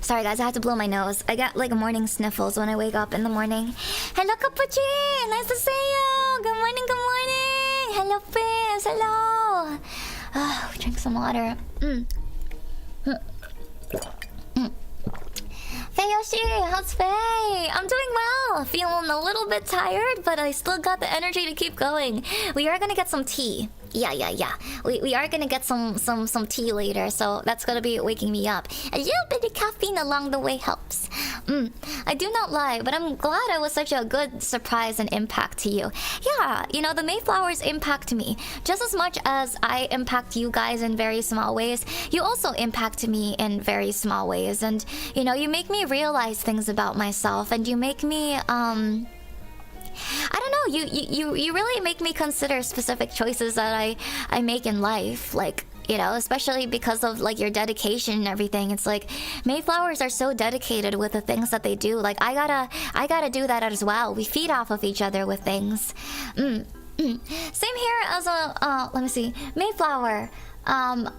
Sorry guys, I have to blow my nose. I get like morning sniffles when I wake up in the morning. Hello Kapuchi! Nice to see you! Good morning, good morning! Hello Fizz, hello! Drink some water. Hey Yoshi, how's Faye? I'm doing well. Feeling a little bit tired, but I still got the energy to keep going. We are gonna get some tea. Yeah. We are gonna get some tea later, so that's gonna be waking me up. A little bit of caffeine along the way helps. I do not lie, but I'm glad I was such a good surprise and impact to you. Yeah, you know, the Maeflowers impact me just as much as I impact you guys in very small ways. You also impact me in very small ways, and you know, you make me realize things about myself, and you make me I don't know, you really make me consider specific choices that I make in life, like, you know, especially because of like your dedication and everything. It's like Maeflowers are so dedicated with the things that they do. Like I gotta do that as well. We feed off of each other with things. Same here as a let me see, Maeflower.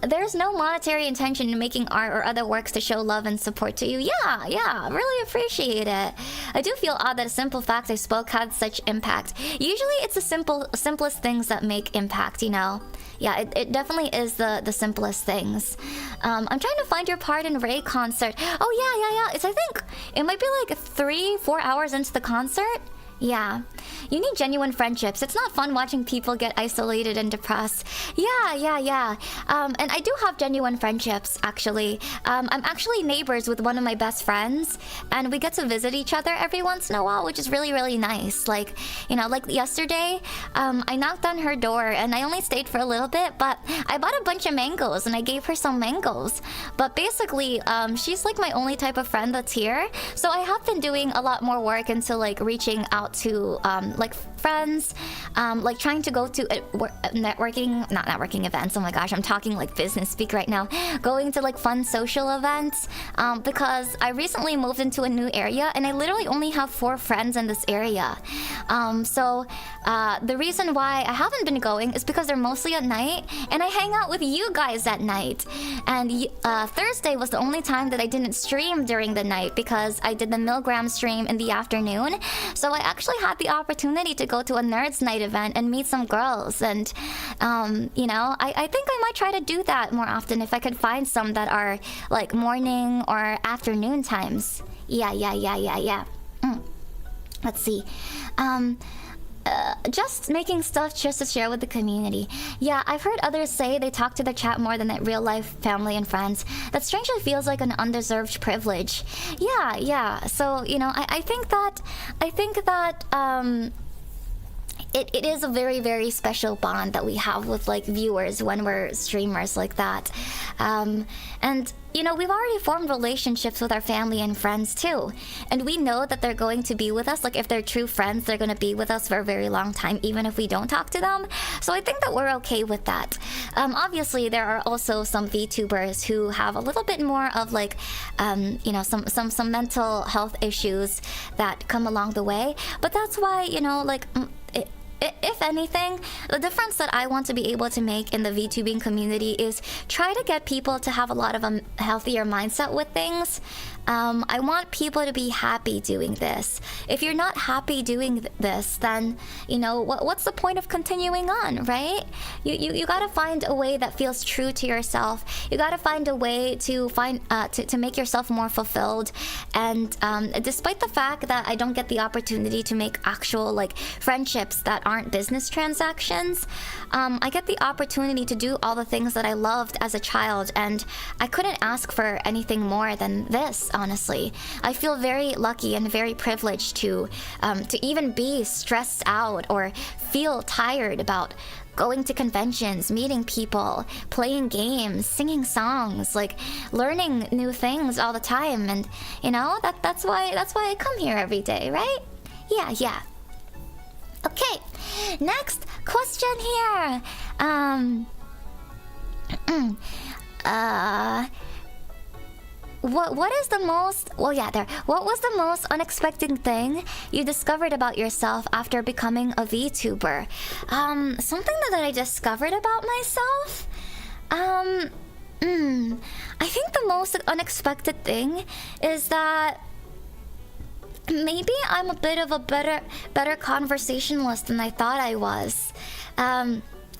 There's no monetary intention in making art or other works to show love and support to you. Yeah, really appreciate it. I do feel odd that a simple fact I spoke had such impact. Usually it's the simplest things that make impact, you know? Yeah, it definitely is the simplest things. I'm trying to find your part in Ray concert. Oh yeah. It's, I think, it might be like 3-4 hours into the concert. Yeah. You need genuine friendships. It's not fun watching people get isolated and depressed. Yeah. And I do have genuine friendships, actually. I'm actually neighbors with one of my best friends, and we get to visit each other every once in a while, which is really, really nice. Like, you know, like yesterday, I knocked on her door, and I only stayed for a little bit, but I bought a bunch of mangoes, and I gave her some mangoes. But basically, she's like my only type of friend that's here. So I have been doing a lot more work into like reaching out to like friends, like trying to go to not networking events. Oh my gosh, I'm talking like business speak right now. Going to like fun social events, because I recently moved into a new area and I literally only have 4 friends in this area. So the reason why I haven't been going is because they're mostly at night, and I hang out with you guys at night. And Thursday was the only time that I didn't stream during the night because I did the Milgram stream in the afternoon. So I actually had the opportunity to go to a Nerds Night event and meet some girls. And, you know, I think I might try to do that more often if I could find some that are like morning or afternoon times. Yeah. Let's see. Just making stuff just to share with the community. Yeah, I've heard others say they talk to the chat more than at real life family and friends. That strangely feels like an undeserved privilege. Yeah. So, you know, I think that it is a very, very special bond that we have with like viewers when we're streamers like that. And you know, we've already formed relationships with our family and friends too. And we know that they're going to be with us. Like if they're true friends, they're going to be with us for a very long time, even if we don't talk to them. So I think that we're okay with that. Obviously, there are also some VTubers who have a little bit more of like, you know, some mental health issues that come along the way. But that's why, you know, like, if anything, the difference that I want to be able to make in the VTubing community is try to get people to have a lot of a healthier mindset with things. I want people to be happy doing this. If you're not happy doing this, then, you know, what's the point of continuing on, right? You gotta find a way that feels true to yourself. You gotta find a way to to make yourself more fulfilled. And despite the fact that I don't get the opportunity to make actual like friendships that aren't business transactions, I get the opportunity to do all the things that I loved as a child, and I couldn't ask for anything more than this. Honestly, I feel very lucky and very privileged to even be stressed out or feel tired about going to conventions, meeting people, playing games, singing songs, like learning new things all the time. And you know, that's why I come here every day, right? Yeah. Okay, next question here. What was the most unexpected thing you discovered about yourself after becoming a VTuber? Something that I discovered about myself? I think the most unexpected thing is that maybe I'm a bit of a better conversationalist than I thought I was.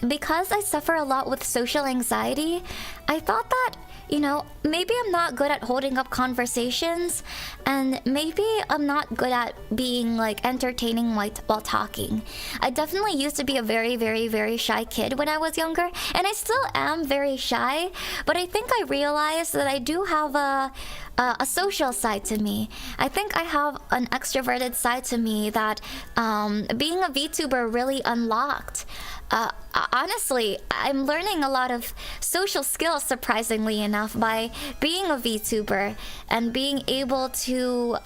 Because I suffer a lot with social anxiety, I thought that, you know, maybe I'm not good at holding up conversations, and maybe I'm not good at being like entertaining while talking. I definitely used to be a very, very, very shy kid when I was younger, and I still am very shy, but I think I realized that I do have a social side to me. I think I have an extroverted side to me that being a VTuber really unlocked. Honestly, I'm learning a lot of social skills, surprisingly enough, by being a VTuber and being able to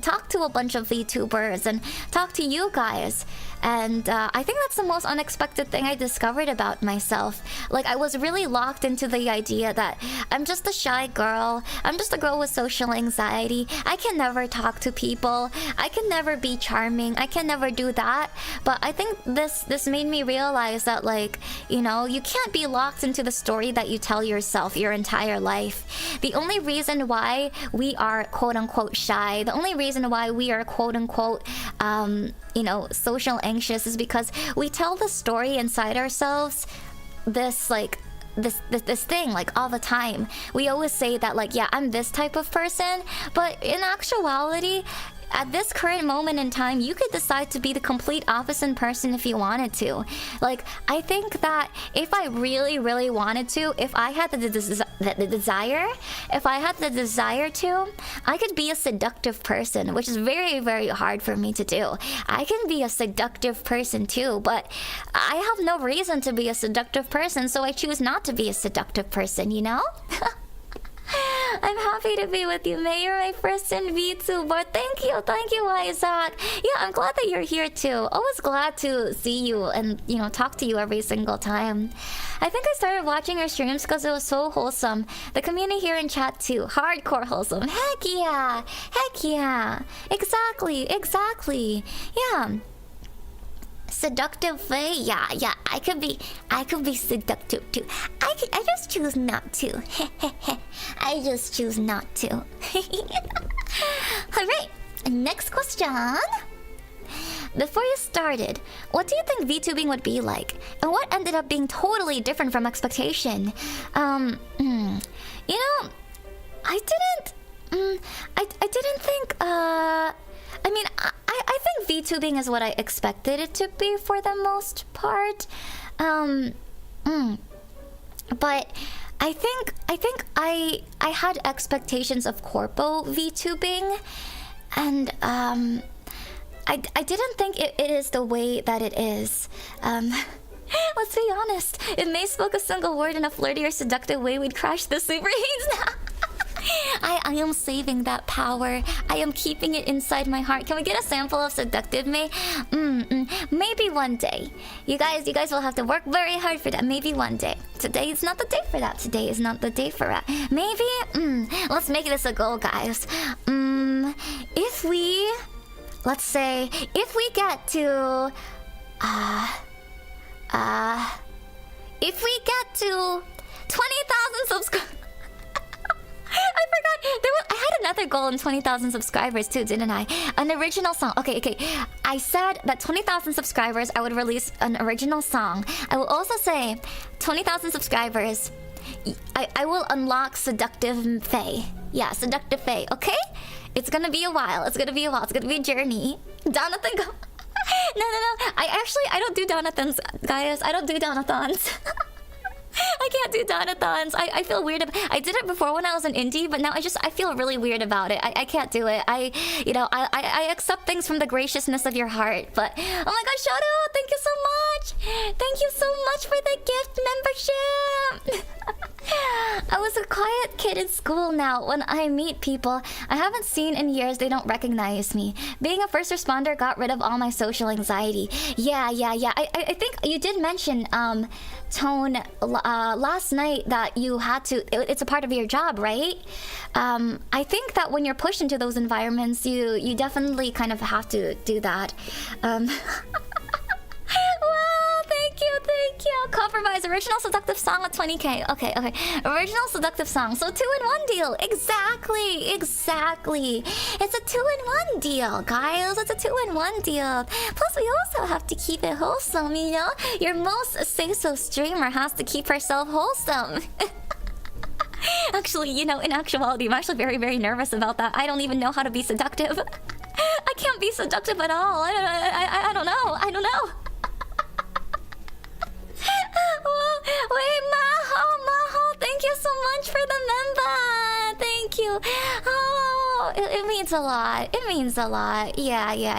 talk to a bunch of VTubers and talk to you guys. And I think that's the most unexpected thing I discovered about myself. Like, I was really locked into the idea that I'm just a shy girl. I'm just a girl with social anxiety. I can never talk to people. I can never be charming. I can never do that. But I think this made me realize that, like, you know, you can't be locked into the story that you tell yourself your entire life. The only reason why we are quote-unquote shy, the only reason why we are quote-unquote you know, social anxious is because we tell the story inside ourselves, this thing, like, all the time. We always say that, like, yeah, I'm this type of person, but in actuality, at this current moment in time, you could decide to be the complete opposite person if you wanted to. Like, I think that if I really, really wanted to, if I had the desire, if I had the desire to, I could be a seductive person, which is very, very hard for me to do. I can be a seductive person too, but I have no reason to be a seductive person, so I choose not to be a seductive person, you know? I'm happy to be with you, May. You're my first in VTuber. Thank you, Isaac. Yeah, I'm glad that you're here too. Always glad to see you and, you know, talk to you every single time. I think I started watching your streams because it was so wholesome. The community here in chat too. Hardcore wholesome. Heck yeah. Heck yeah. Exactly. Yeah. Seductive way? Yeah, I could be seductive too. I just choose not to. I just choose not to. Alright, next question. Before you started, what do you think VTubing would be like? And what ended up being totally different from expectation? You know, I didn't think, I mean, I think VTubing is what I expected it to be for the most part. But I think I had expectations of corpo VTubing, and I didn't think it is the way that it is. Let's be honest. If May spoke a single word in a flirty or seductive way, we'd crash the superheats. I am saving that power. I am keeping it inside my heart. Can we get a sample of seductive May? Maybe one day. You guys will have to work very hard for that. Maybe one day. Today is not the day for that. Today is not the day for that. Maybe. Let's make this a goal, guys. If we, let's say, if we get to, if we get to 20,000 subscribers. I forgot. I had another goal in 20,000 subscribers too, didn't I? An original song. Okay. I said that 20,000 subscribers, I would release an original song. I will also say 20,000 subscribers, I will unlock Seductive Fae. Yeah, Seductive Fae, okay? It's gonna be a while. It's gonna be a journey. Donathan, go. No. I don't do Donathons, guys. I don't do Donathons. I can't do Donathons. I feel weird. I did it before when I was an indie, but now I feel really weird about it. I can't do it. I accept things from the graciousness of your heart. But oh my gosh, Shoto, thank you so much. Thank you so much for the gift membership. I was a quiet kid in school now. When I meet people I haven't seen in years, they don't recognize me. Being a first responder got rid of all my social anxiety. Yeah. I think you did mention, Tone, last night that you had to... It's a part of your job, right? I think that when you're pushed into those environments, you definitely kind of have to do that. Wow, thank you. Compromise. Original seductive song at 20k. Okay. Original seductive song. So 2-in-1 deal. Exactly. It's a 2-in-1 deal, guys. It's a 2-in-1 deal. Plus, we also have to keep it wholesome, you know? Your most say-so streamer has to keep herself wholesome. Actually, you know, in actuality, I'm actually very, very nervous about that. I don't even know how to be seductive. I can't be seductive at all. I don't know. Well, wait, Maho, thank you so much for the member. Thank you. Oh, it means a lot. Yeah. Yeah,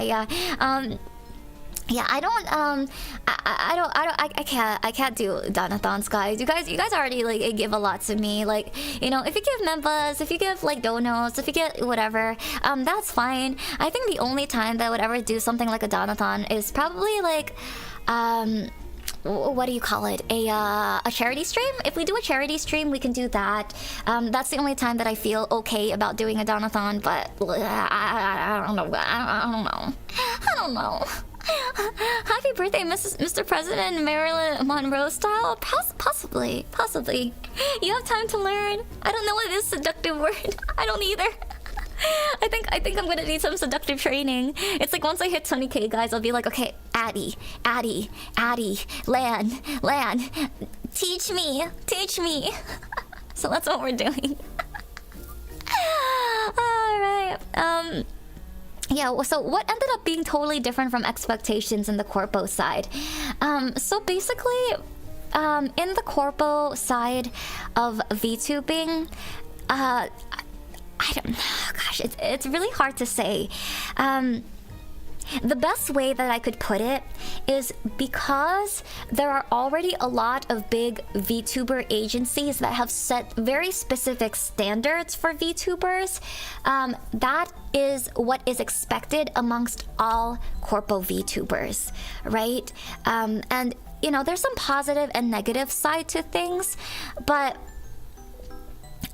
I can't do Donathons, guys. You guys already like give a lot to me. Like, you know, if you give members, if you give like donos, if you get whatever, that's fine. I think the only time that I would ever do something like a Donathon is probably like, what do you call it? A charity stream? If we do a charity stream, we can do that. That's the only time that I feel okay about doing a Donathon, but I don't know. Happy birthday, Mr. President, Marilyn Monroe style? Possibly. You have time to learn. I don't know what is seductive word. I don't either. I think I'm gonna need some seductive training. It's like once I hit 20k, guys, I'll be like, okay, Addy, Lan, teach me. So that's what we're doing. All right. yeah, so what ended up being totally different from expectations in the corpo side? So basically, in the corpo side of VTubing, I don't know, gosh, it's really hard to say. The best way that I could put it is because there are already a lot of big VTuber agencies that have set very specific standards for VTubers. That is what is expected amongst all corpo VTubers, right? And you know, there's some positive and negative side to things, but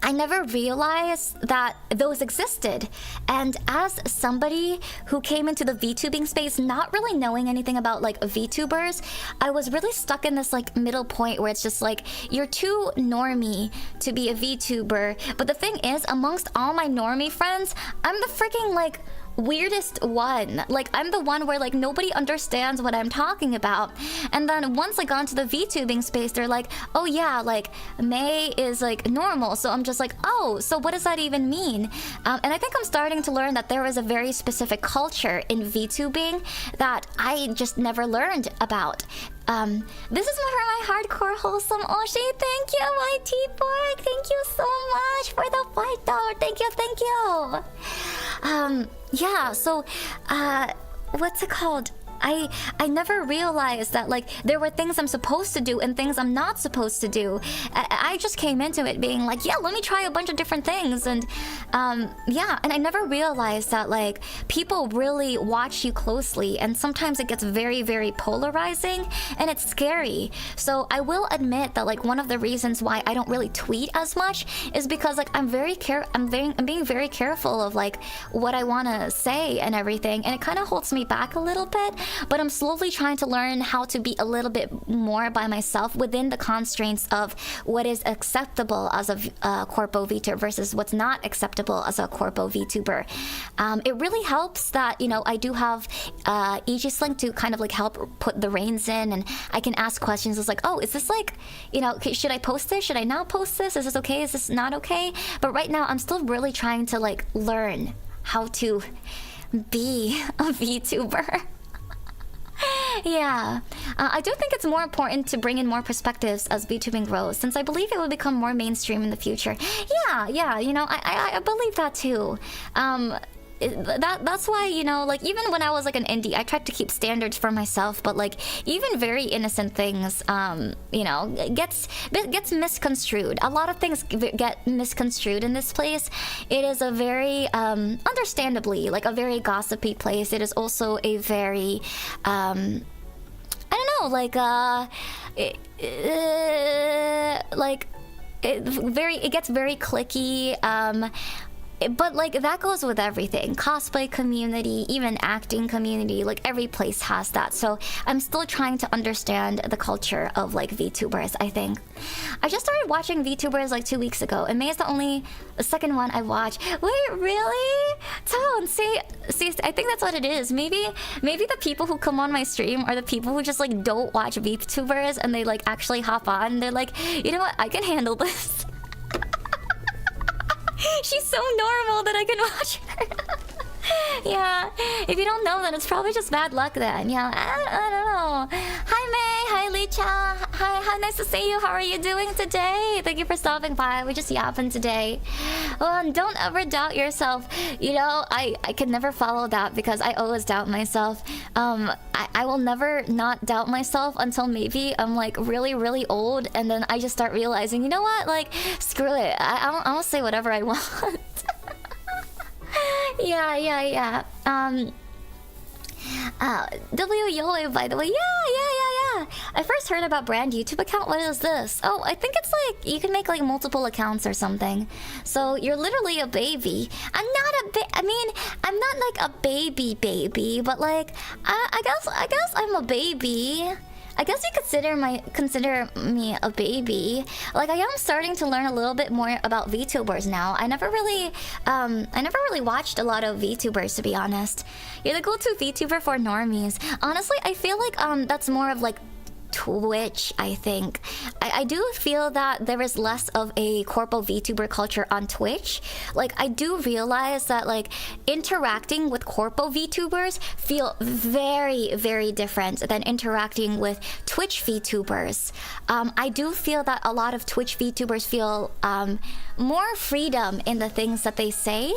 I never realized that those existed. And as somebody who came into the VTubing space not really knowing anything about like VTubers, I was really stuck in this like middle point where it's just like, you're too normie to be a VTuber. But the thing is, amongst all my normie friends, I'm the freaking like weirdest one. Like, I'm the one where like nobody understands what I'm talking about. And then once I got into the VTubing space, they're like, oh yeah, like May is like normal. So I'm just like, oh, so what does that even mean? And I think I'm starting to learn that there is a very specific culture in VTubing that I just never learned about. This is for my hardcore wholesome Oshi. Thank you, my T-Borg. Thank you so much for the $5. Thank you, thank you. Yeah, so what's it called? I never realized that like there were things I'm supposed to do and things I'm not supposed to do. I just came into it being like, yeah, let me try a bunch of different things. And yeah, and I never realized that like people really watch you closely, and sometimes it gets very, very polarizing and it's scary. So I will admit that like one of the reasons why I don't really tweet as much is because like I'm being very careful of like what I want to say and everything, and it kind of holds me back a little bit. But I'm slowly trying to learn how to be a little bit more by myself within the constraints of what is acceptable as a corpo VTuber versus what's not acceptable as a corpo VTuber. It really helps that, you know, I do have Aegis-Link to kind of like help put the reins in, and I can ask questions. It's like, oh, is this like, you know, should I post this? Should I not post this? Is this okay? Is this not okay? But right now I'm still really trying to like learn how to be a VTuber. Yeah, I do think it's more important to bring in more perspectives as VTubing grows, since I believe it will become more mainstream in the future. Yeah, you know, I believe that too. That's why, you know, like even when I was like an indie, I tried to keep standards for myself, but like even very innocent things, you know, gets misconstrued. A lot of things get misconstrued in this place. It is a very understandably like a very gossipy place. It is also a very I don't know, like it gets very cliquey. But like that goes with everything. Cosplay community, even acting community, like every place has that. So I'm still trying to understand the culture of like VTubers, I think. I just started watching VTubers like 2 weeks ago, and May is the second one I watched. Wait, really? Tone, see, I think that's what it is. Maybe the people who come on my stream are the people who just like don't watch VTubers and they like actually hop on. They're like, you know what, I can handle this. She's so normal that I can watch her. Yeah, if you don't know, then it's probably just bad luck then. Yeah, I don't know. Hi May, hi Licha. Hi, nice to see you. How are you doing today? Thank you for stopping by. We just yapping today. Oh, and don't ever doubt yourself. You know, I can never follow that because I always doubt myself. I will never not doubt myself until maybe I'm like really, really old, and then I just start realizing, you know what? Like, screw it. I'll say whatever I want. Yeah. W Yoi, by the way. Yeah. I first heard about brand YouTube account. What is this? Oh, I think it's like you can make like multiple accounts or something. So you're literally a baby. I'm not like a baby, but like I guess I'm a baby. I guess you consider me a baby. Like, I am starting to learn a little bit more about VTubers now. I never really watched a lot of VTubers, to be honest. You're the go-to VTuber for normies. Honestly, I feel like that's more of like Twitch, I think. I do feel that there is less of a corpo VTuber culture on Twitch. Like, I do realize that, like, interacting with corpo VTubers feel very, very different than interacting with Twitch VTubers. I do feel that a lot of Twitch VTubers feel more freedom in the things that they say,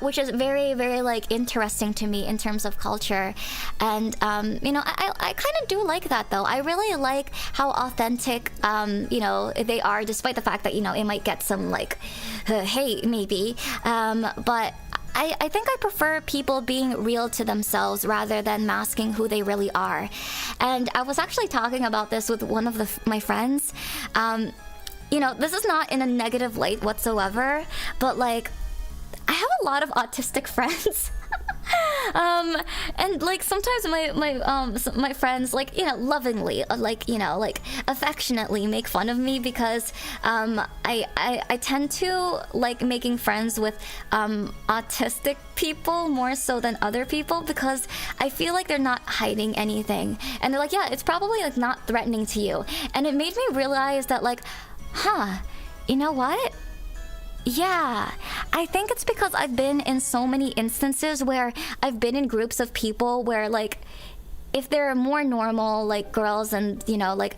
which is very, very, like, interesting to me in terms of culture. And, you know, I kind of do like that, though. I really like how authentic, you know, they are, despite the fact that, you know, it might get some, like, hate, maybe. But I think I prefer people being real to themselves rather than masking who they really are. And I was actually talking about this with one of my friends. You know, this is not in a negative light whatsoever, but, like, I have a lot of autistic friends. And, like, sometimes my friends, like, you know, lovingly, like, you know, like, affectionately make fun of me because I tend to like making friends with autistic people more so than other people, because I feel like they're not hiding anything, and they're like, yeah, it's probably, like, not threatening to you. And it made me realize that, like, you know what? Yeah, I think it's because I've been in so many instances where I've been in groups of people where, like, if they're more normal, like, girls, and, you know, like,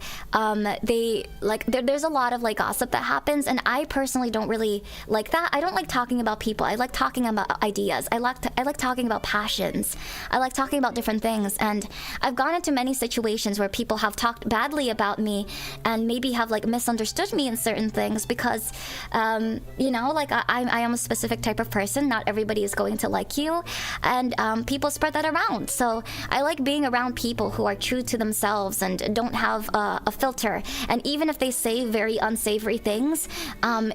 they, like, there's a lot of, like, gossip that happens, and I personally don't really like that. I don't like talking about people. I like talking about ideas. I like talking about passions. I like talking about different things, and I've gone into many situations where people have talked badly about me and maybe have, like, misunderstood me in certain things because, you know, like, I am a specific type of person. Not everybody is going to like you, and people spread that around. So I like being around people who are true to themselves and don't have a filter. And even if they say very unsavory things, I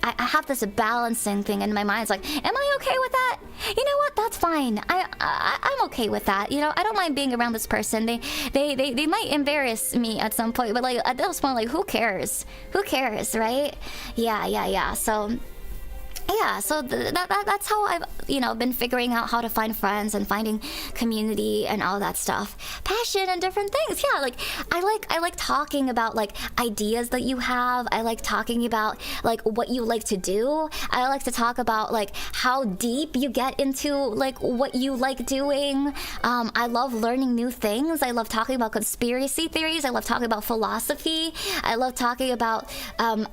have this balancing thing in my mind. It's like, am I okay with that? You know what? That's fine. I'm okay with that. You know, I don't mind being around this person. They might embarrass me at some point, but, like, at this point, like, who cares? Who cares, right? Yeah. So yeah, so that's how I've, you know, been figuring out how to find friends and finding community and all that stuff. Passion and different things. Yeah, like, I like talking about, like, ideas that you have. I like talking about, like, what you like to do. I like to talk about, like, how deep you get into, like, what you like doing. I love learning new things. I love talking about conspiracy theories. I love talking about philosophy. I love talking about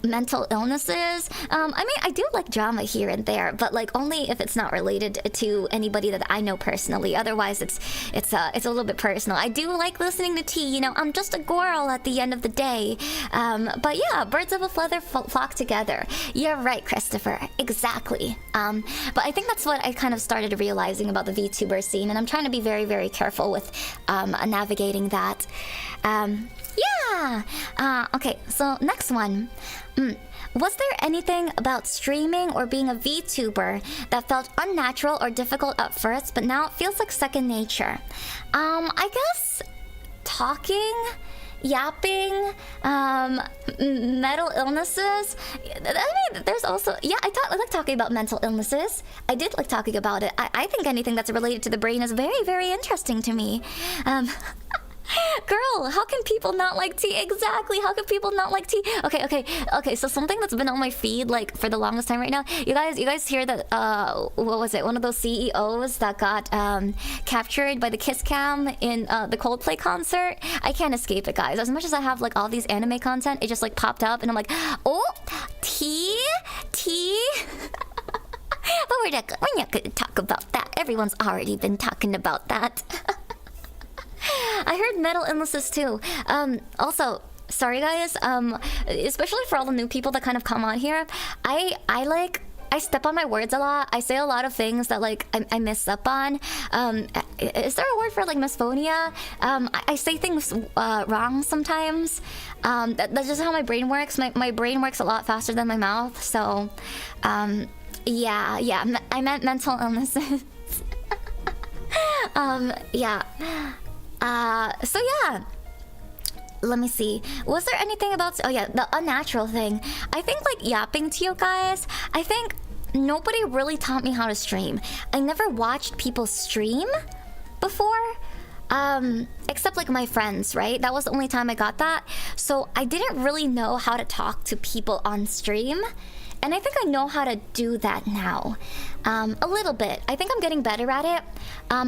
mental illnesses. I mean, I do like drama here and there, but, like, only if it's not related to anybody that I know personally. Otherwise, it's a little bit personal. I do like listening to tea. You know, I'm just a girl at the end of the day. But yeah, birds of a feather flock together. You're right, Christopher. Exactly. But I think that's what I kind of started realizing about the VTuber scene, and I'm trying to be very, very careful with navigating that. Yeah. Okay. So next one. Was there anything about streaming or being a VTuber that felt unnatural or difficult at first, but now it feels like second nature? I guess talking, yapping, mental illnesses. I mean, there's also, yeah, I like talking about mental illnesses. I did like talking about it. I think anything that's related to the brain is very, very interesting to me. Girl, how can people not like tea? Exactly, how can people not like tea? Okay, so something that's been on my feed, like, for the longest time right now. You guys hear that, what was it? One of those CEOs that got captured by the kiss cam in the Coldplay concert? I can't escape it, guys. As much as I have, like, all these anime content, it just, like, popped up and I'm like, oh, tea? But we're not gonna talk about that. Everyone's already been talking about that. I heard mental illnesses too. Also, sorry guys, especially for all the new people that kind of come on here, I step on my words a lot. I say a lot of things that, like, I mess up on. Is there a word for, like, misphonia? I say things wrong sometimes. That's just how my brain works. My brain works a lot faster than my mouth. So, yeah, I meant mental illnesses. Yeah. So yeah. Let me see. Was there anything about... Oh yeah, the unnatural thing. I think, like, yapping to you guys, I think nobody really taught me how to stream. I never watched people stream before. Except like my friends, right? That was the only time I got that. So I didn't really know how to talk to people on stream. And I think I know how to do that now. A little bit. I think I'm getting better at it.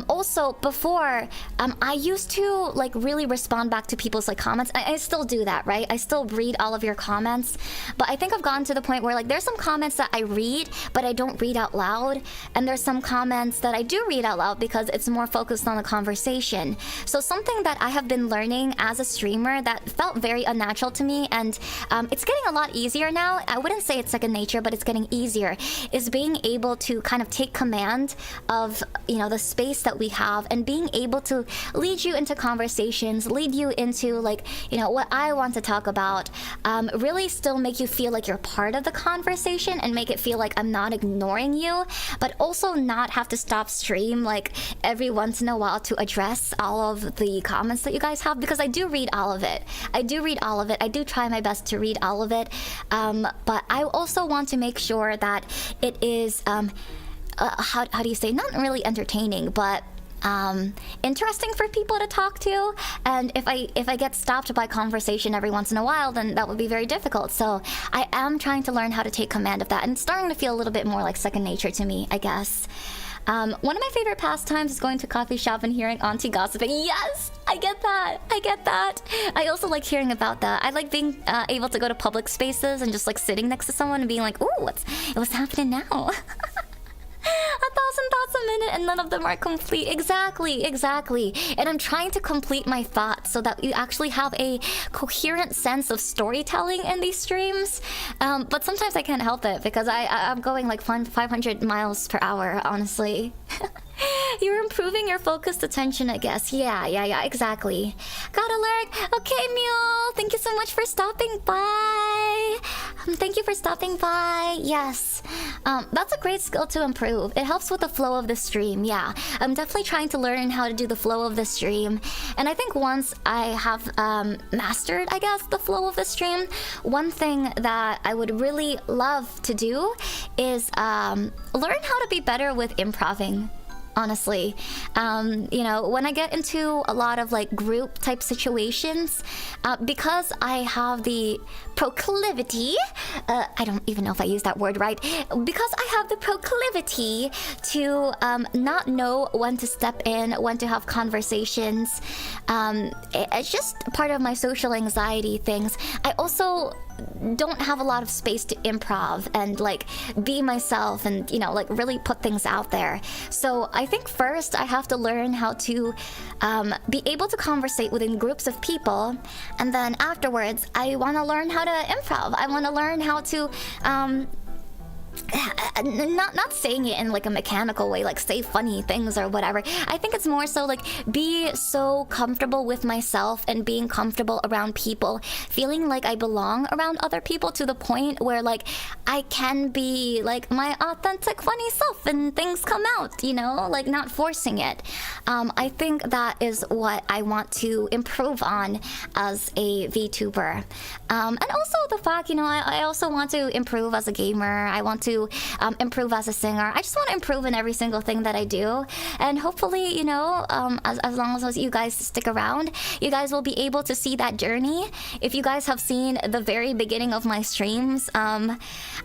Also, before, I used to like really respond back to people's like comments. I still do that, right? I still read all of your comments. But I think I've gotten to the point where like there's some comments that I read, but I don't read out loud. And there's some comments that I do read out loud because it's more focused on the conversation. So something that I have been learning as a streamer that felt very unnatural to me, and it's getting a lot easier now. I wouldn't say it's second nature, but it's getting easier, is being able to kind of take command of, you know, the space that we have, and being able to lead you into conversations, lead you into like, you know, what I want to talk about, really still make you feel like you're part of the conversation and make it feel like I'm not ignoring you, but also not have to stop stream like every once in a while to address all of the comments that you guys have, because I do read all of it. I do read all of it. I do try my best to read all of it. But I also want to make sure that it is how do you say, not really entertaining, but interesting for people to talk to. And if I get stopped by conversation every once in a while, then that would be very difficult. So I am trying to learn how to take command of that, and it's starting to feel a little bit more like second nature to me, I guess. One of my favorite pastimes is going to coffee shop and hearing auntie gossiping. Yes, I get that. I get that. I also like hearing about that. I like being able to go to public spaces and just like sitting next to someone and being like, ooh, what's happening now? 1,000 thoughts a minute and none of them are complete. Exactly. And I'm trying to complete my thoughts so that you actually have a coherent sense of storytelling in these streams. But sometimes I can't help it because I'm going like 500 miles per hour, honestly. You're improving your focused attention, I guess. Yeah, exactly. Got alert. Okay, Mule. Thank you so much for stopping by. Thank you for stopping by. Yes. That's a great skill to improve. It helps with the flow of the stream. Yeah. I'm definitely trying to learn how to do the flow of the stream. And I think once I have mastered, I guess, the flow of the stream, one thing that I would really love to do is learn how to be better with improving. Honestly, you know, when I get into a lot of like group type situations, because I have the proclivity, I don't even know if I use that word right, because I have the proclivity to not know when to step in, when to have conversations. It's just part of my social anxiety things. I also don't have a lot of space to improv and like be myself and, you know, like really put things out there. So I think first I have to learn how to be able to conversate within groups of people, and then afterwards I want to learn how to improv. I want to learn how to not saying it in like a mechanical way, like say funny things or whatever. I think it's more so like be so comfortable with myself and being comfortable around people, feeling like I belong around other people to the point where like I can be like my authentic funny self and things come out, you know, like not forcing it. I think that is what I want to improve on as a VTuber. And also the fact, you know, I also want to improve as a gamer. I want to improve as a singer. I just want to improve in every single thing that I do. And hopefully, you know, as long as you guys stick around, you guys will be able to see that journey. If you guys have seen the very beginning of my streams, I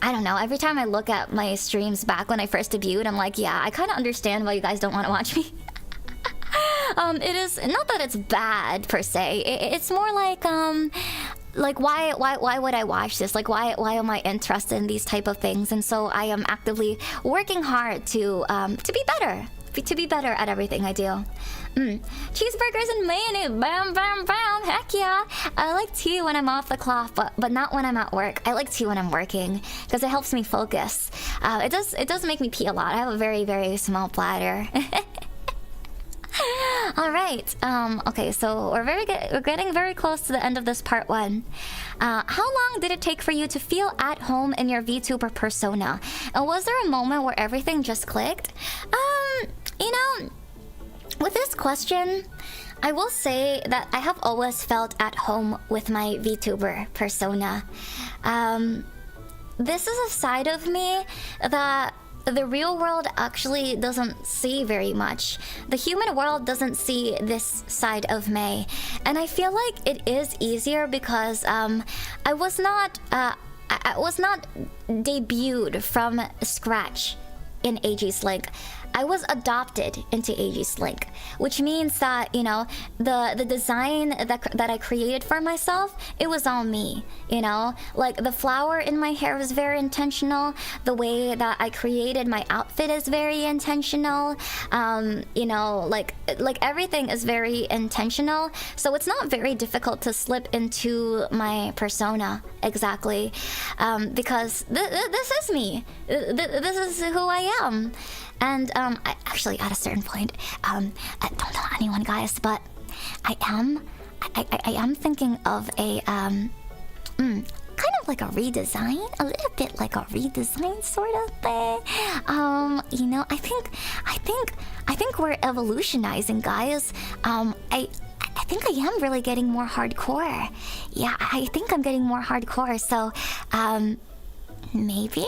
don't know, every time I look at my streams back when I first debuted, I'm like, yeah, I kind of understand why you guys don't want to watch me. It is not that it's bad per se. It's more like why would I watch this? Like why am I interested in these type of things? And so I am actively working hard to be better. To be better at everything I do. Cheeseburgers and mayonnaise, bam, bam, bam, heck yeah. I like tea when I'm off the clock, but not when I'm at work. I like tea when I'm working because it helps me focus. It does make me pee a lot. I have a very, very small bladder. All right. Okay, so we're getting very close to the end of this part one. How long did it take for you to feel at home in your VTuber persona? And was there a moment where everything just clicked? You know, with this question, I will say that I have always felt at home with my VTuber persona. This is a side of me that the real world actually doesn't see very much. The human world doesn't see this side of May, and I feel like it is easier because I was not debuted from scratch in Aegis-Link. I was adopted into Aegis-Link, which means that, you know, the design that I created for myself, it was all me, you know? Like, the flower in my hair was very intentional. The way that I created my outfit is very intentional. You know, like everything is very intentional. So it's not very difficult to slip into my persona, exactly. Because this is me. This is who I am. And I actually, at a certain point, I don't tell anyone, guys, but I am thinking of a kind of like a redesign, a little bit like a redesign sort of thing. You know, I think we're evolutionizing, guys. I think I am really getting more hardcore. Yeah, I think I'm getting more hardcore. So, maybe.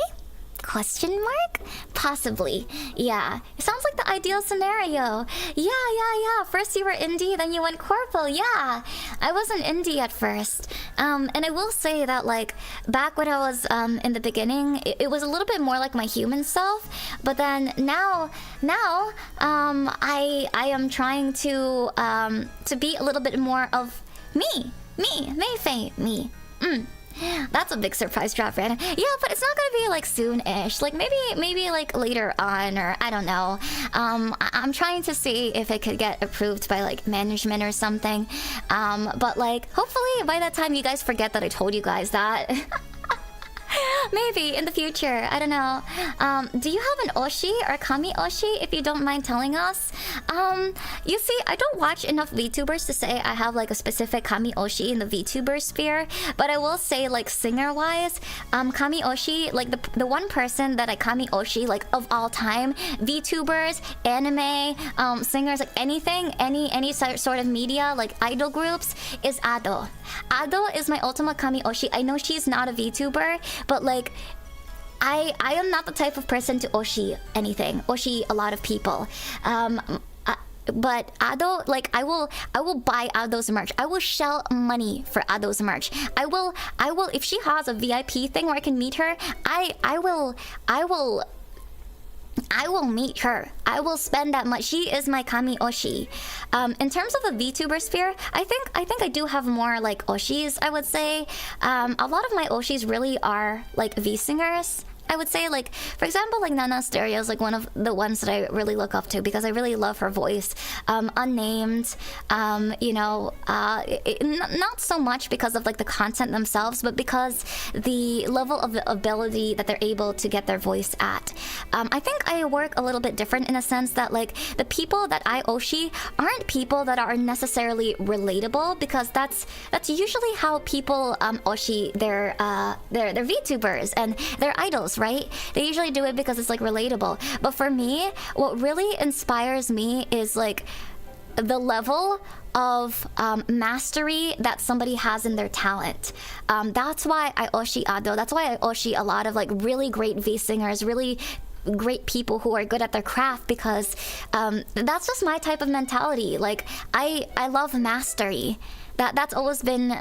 Question mark? Possibly. Yeah. It sounds like the ideal scenario. Yeah. First you were indie, then you went corpo. Yeah. I wasn't indie at first. And I will say that, like, back when I was in the beginning, it was a little bit more like my human self. But then now I am trying to be a little bit more of me, MAEFAE, me. That's a big surprise drop, right? Yeah, but it's not gonna be like soon-ish. Like maybe like later on, or I don't know. I'm trying to see if it could get approved by like management or something. But like hopefully by that time you guys forget that I told you guys that. Maybe in the future, I don't know. Do you have an Oshi or Kami Oshi, if you don't mind telling us? You see, I don't watch enough VTubers to say I have like a specific Kami Oshi in the VTuber sphere, but I will say, like, singer-wise, Kami Oshi, like the one person that I Kami Oshi like of all time, VTubers, anime, singers, like anything, any sort of media, like idol groups, is Ado. Ado is my ultimate Kami Oshi. I know she's not a VTuber, but like I am not the type of person to Oshi anything, Oshi a lot of people. But Ado, like I will buy Ado's merch. I will shell money for Ado's merch. I will if she has a VIP thing where I can meet her, I will meet her. I will spend that much. She is my Kami Oshi. In terms of the VTuber sphere, I think I do have more like Oshis, I would say. A lot of my Oshis really are like V singers. I would say, like, for example, like Nana Stereo is like one of the ones that I really look up to because I really love her voice. Unnamed, you know, not so much because of like the content themselves, but because the level of the ability that they're able to get their voice at. I think I work a little bit different in a sense that like the people that I Oshi aren't people that are necessarily relatable, because that's usually how people Oshi their VTubers and their idols, right? They usually do it because it's like relatable. But for me, what really inspires me is like the level of mastery that somebody has in their talent. That's why I Oshi Ado. That's why I Oshi a lot of like really great V singers, really great people who are good at their craft, because that's just my type of mentality. Like I love mastery. That's always been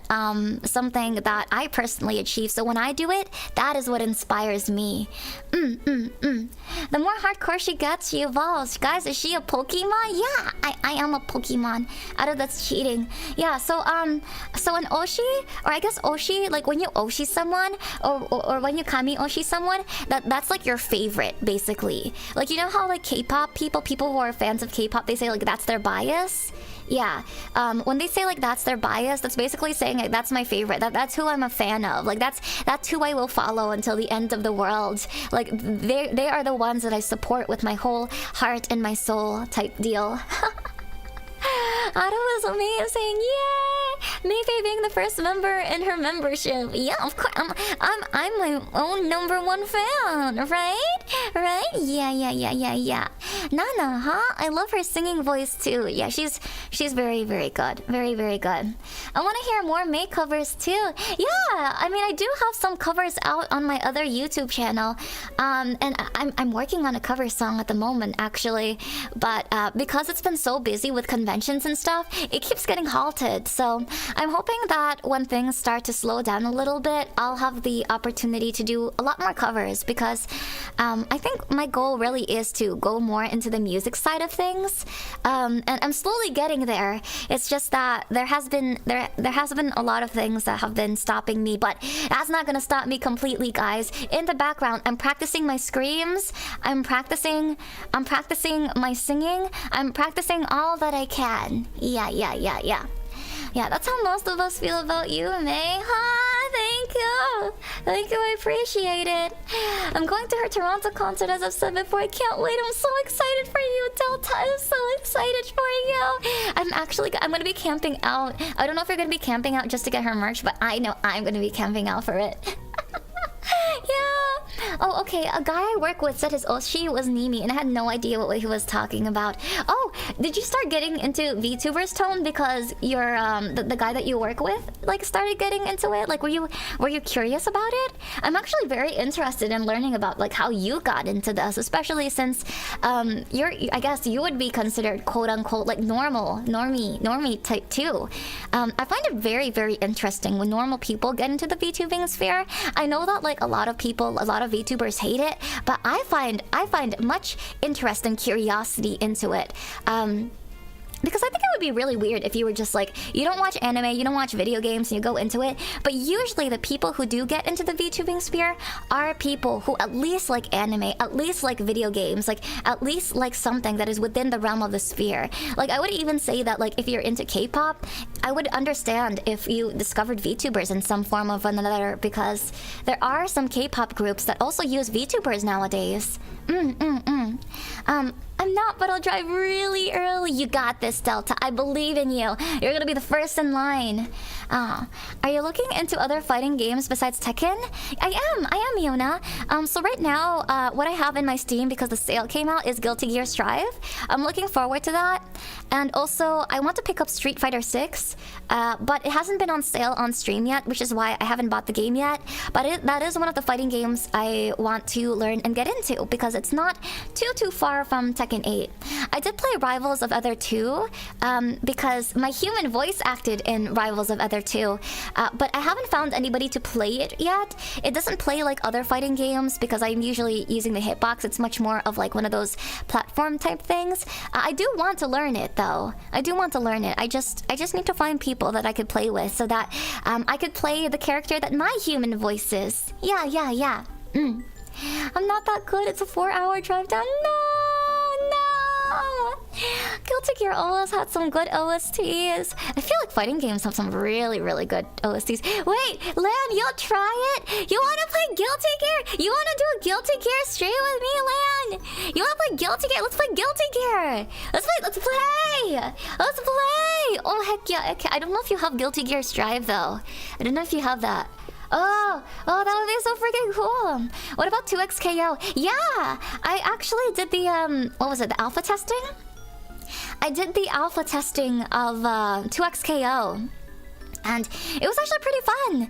something that I personally achieve. So when I do it, that is what inspires me. The more hardcore she gets, she evolves. Guys, is she a Pokemon? Yeah, I am a Pokemon. That's cheating. Yeah, so an Oshi, or I guess Oshi, like when you Oshi someone, or when you Kami Oshi someone, that's like your favorite, basically. Like, you know how like K-pop people who are fans of K-pop, they say like that's their bias? Yeah, when they say like that's their bias, that's basically saying like that's my favorite. That's who I'm a fan of. Like that's who I will follow until the end of the world. Like they are the ones that I support with my whole heart and my soul type deal. Ado is amazing! Yay! MAEFAE being the first member in her membership. Yeah, of course. I'm my own #1 fan, right? Right? Yeah. Nana, huh? I love her singing voice too. Yeah, she's very, very good. Very, very good. I want to hear more May covers too. Yeah, I mean, I do have some covers out on my other YouTube channel. And I'm working on a cover song at the moment, actually. But because it's been so busy with conventions and stuff, it keeps getting halted. So I'm hoping that when things start to slow down a little bit, I'll have the opportunity to do a lot more covers, because I think my goal really is to go more into the music side of things. And I'm slowly getting there. It's just that there has been a lot of things that have been stopping me, but that's not gonna stop me completely, guys. In the background, I'm practicing my screams. I'm practicing my singing. I'm practicing all that I can. Yeah. Yeah, that's how most of us feel about you, May. Huh? Thank you. Thank you, I appreciate it. I'm going to her Toronto concert, as I've said before. I can't wait. I'm so excited for you, Delta. I'm so excited for you. I'm going to be camping out. I don't know if you're going to be camping out just to get her merch, but I know I'm going to be camping out for it. Yeah. Oh, okay. A guy I work with said his Oshi was Nimi, and I had no idea what he was talking about. Oh, did you start getting into VTubers, Tone, because you're the guy that you work with like started getting into it? Like, were you curious about it? I'm actually very interested in learning about like how you got into this, especially since I guess you would be considered quote unquote like normie type too. I find it very, very interesting when normal people get into the VTubing sphere. I know that like a lot of VTubers hate it, but I find much interest and curiosity into it. Because I think it would be really weird if you were just like, you don't watch anime, you don't watch video games, and you go into it. But usually the people who do get into the VTubing sphere are people who at least like anime, at least like video games, like at least like something that is within the realm of the sphere. Like, I would even say that like if you're into K-pop, I would understand if you discovered VTubers in some form of another, because there are some K-pop groups that also use VTubers nowadays. I'm not, but I'll drive really early. You got this, Delta. I believe in you. You're gonna be the first in line. Are you looking into other fighting games besides Tekken? I am, Yona. So right now, what I have in my Steam, because the sale came out, is Guilty Gear Strive. I'm looking forward to that. And also, I want to pick up Street Fighter 6, but it hasn't been on sale on stream yet, which is why I haven't bought the game yet. But that is one of the fighting games I want to learn and get into, because it's not too far from Tekken 8. I did play Rivals of Other 2, because my human voice acted in Rivals of Other 2, but I haven't found anybody to play it yet. It doesn't play like other fighting games, because I'm usually using the hitbox. It's much more of like one of those platform type things. I do want to learn it though. I do want to learn it. I just need to find people that I could play with, so that I could play the character that my human voice is. Yeah. I'm not that good. It's a 4-hour drive down. No. Guilty Gear always had some good OSTs. I feel like fighting games have some really, really good OSTs. Wait, Lan, you'll try it? You want to play Guilty Gear? You want to do a Guilty Gear stream with me, Lan? You want to play Guilty Gear? Let's play Guilty Gear. Let's play. Oh, heck yeah. Okay, I don't know if you have Guilty Gear Strive, though. I don't know if you have that. Oh, that would be so freaking cool. What about 2XKO? Yeah, I actually did the, what was it, the alpha testing? I did the alpha testing of 2XKO. And it was actually pretty fun.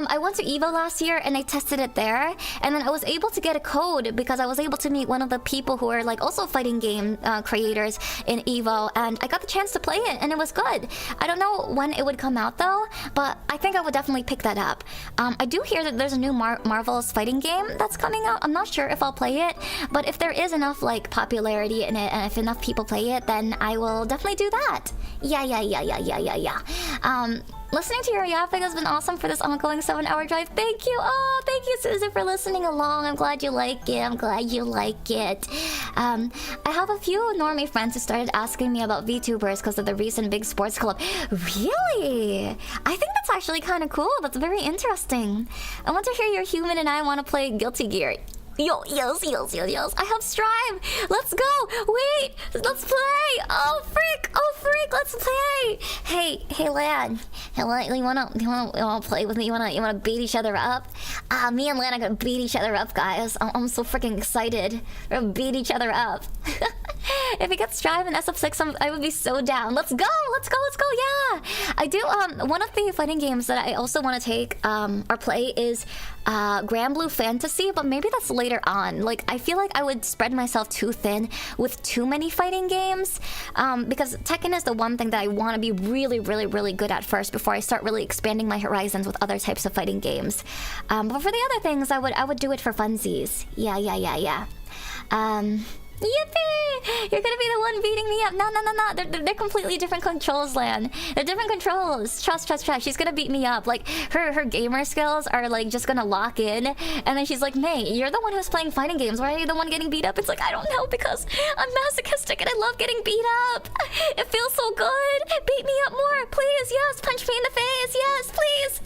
I went to EVO last year and I tested it there. And then I was able to get a code because I was able to meet one of the people who are like also fighting game creators in EVO. And I got the chance to play it and it was good. I don't know when it would come out though, but I think I would definitely pick that up. I do hear that there's a new Marvel's fighting game that's coming out. I'm not sure if I'll play it, but if there is enough like popularity in it and if enough people play it, then I will definitely do that. Yeah. Listening to your yapping has been awesome for this ongoing 7-hour drive. Thank you. Oh, thank you, Susan, for listening along. I'm glad you like it. I have a few normie friends who started asking me about VTubers because of the recent big sports club. Really? I think that's actually kind of cool. That's very interesting. I want to hear your human and I want to play Guilty Gear. Yes. I have Strive. Let's go. Wait, let's play. Oh freak, let's play. Hey, Lan. You wanna play with me? You wanna beat each other up? Me and Lan are gonna beat each other up, guys. I'm so freaking excited. We're gonna beat each other up. If it gets Strive and SF6, I would be so down. Let's go, let's go, let's go, yeah! I do, one of the fighting games that I also want to take, or play is, Grand Blue Fantasy, but maybe that's later on. Like, I feel like I would spread myself too thin with too many fighting games, because Tekken is the one thing that I want to be really, really, really good at first before I start really expanding my horizons with other types of fighting games. But for the other things, I would do it for funsies. Yeah. Yippee! You're gonna be the one beating me up. No. They're completely different controls, Lan. They're different controls. Trust. She's gonna beat me up. Like, her gamer skills are, like, just gonna lock in. And then she's like, May, you're the one who's playing fighting games. Why are you the one getting beat up? It's like, I don't know, because I'm masochistic and I love getting beat up. It feels so good. Beat me up more, please. Yes, punch me in the face. Yes, please.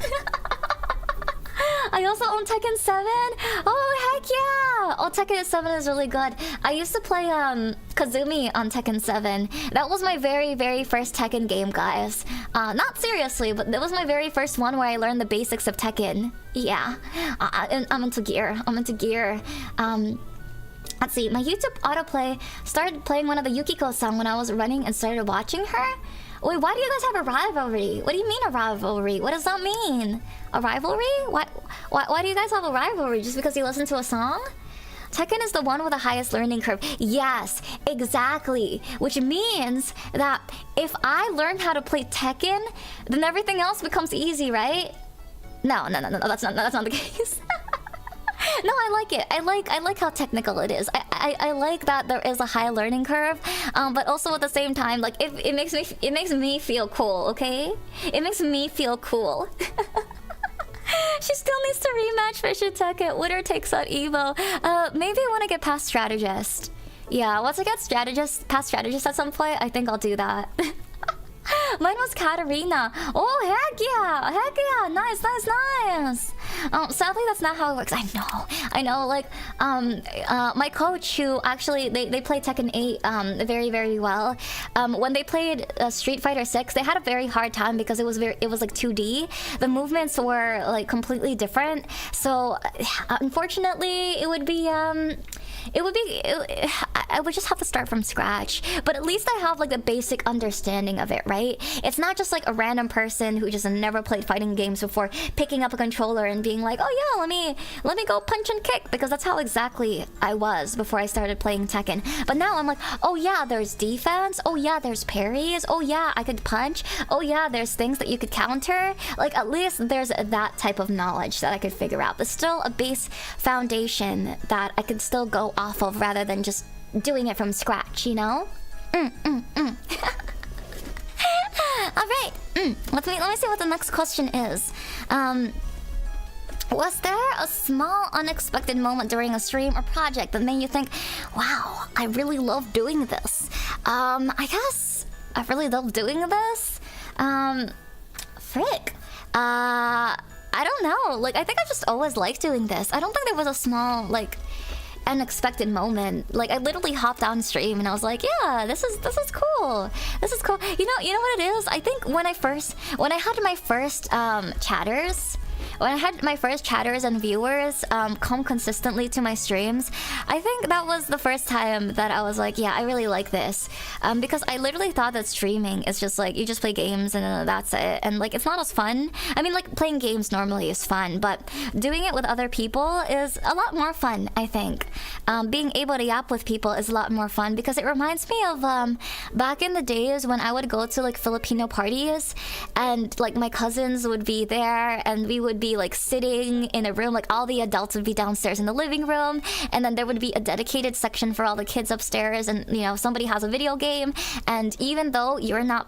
I also own Tekken 7. Oh, heck yeah! Oh, Tekken 7 is really good. I used to play Kazumi on Tekken 7. That was my very, very first Tekken game, guys. Not seriously, but that was my very first one where I learned the basics of Tekken. Yeah. I'm into gear. Let's see. My YouTube autoplay started playing one of the Yukiko song when I was running and started watching her. Wait, why do you guys have a rivalry? What do you mean a rivalry? What does that mean? A rivalry? Why do you guys have a rivalry? Just because you listen to a song? Tekken is the one with the highest learning curve. Yes, exactly. Which means that if I learn how to play Tekken, then everything else becomes easy, right? No, that's not the case. No, I like it. I like how technical it is. I like that there is a high learning curve, but also at the same time, like, it makes me feel cool. Okay, it makes me feel cool. She still needs to rematch Fisher Tekken. Winner takes out Evo. Maybe when I get past strategist. Yeah, once I get past strategist at some point, I think I'll do that. Mine was Katarina. Oh, heck yeah. Nice. Sadly, that's not how it works. I know. Like, my coach, who actually, they play Tekken 8 very, very well. When they played Street Fighter 6, they had a very hard time because it was like 2D. The movements were like completely different. So, unfortunately, I would just have to start from scratch. But at least I have like the basic understanding of it, right? It's not just like a random person who just never played fighting games before picking up a controller and being like, oh yeah, let me go punch and kick, because that's how exactly I was before I started playing Tekken. But now I'm like, oh yeah, there's defense. Oh yeah, there's parries. Oh yeah, I could punch. Oh yeah, there's things that you could counter. Like, at least there's that type of knowledge that I could figure out. There's still a base foundation that I could still go off of rather than just doing it from scratch, you know? Alright, let me see what the next question is. Was there a small unexpected moment during a stream or project that made you think, wow, I really love doing this? I guess I really love doing this. Frick. I don't know. Like, I think I just always liked doing this. I don't think there was a small, like, unexpected moment. Like, I literally hopped on stream and I was like, yeah, this is cool. This is cool. You know what it is? I think when I had my first chatters, when I had my first chatters and viewers come consistently to my streams, I think that was the first time that I was like, yeah, I really like this. Because I literally thought that streaming is just like, you just play games and that's it. And like, it's not as fun. I mean, like, playing games normally is fun, but doing it with other people is a lot more fun, I think. Being able to yap with people is a lot more fun because it reminds me of back in the days when I would go to like Filipino parties and like my cousins would be there and we would be like sitting in a room, like all the adults would be downstairs in the living room, and then there would be a dedicated section for all the kids upstairs, and you know, somebody has a video game, and even though you're not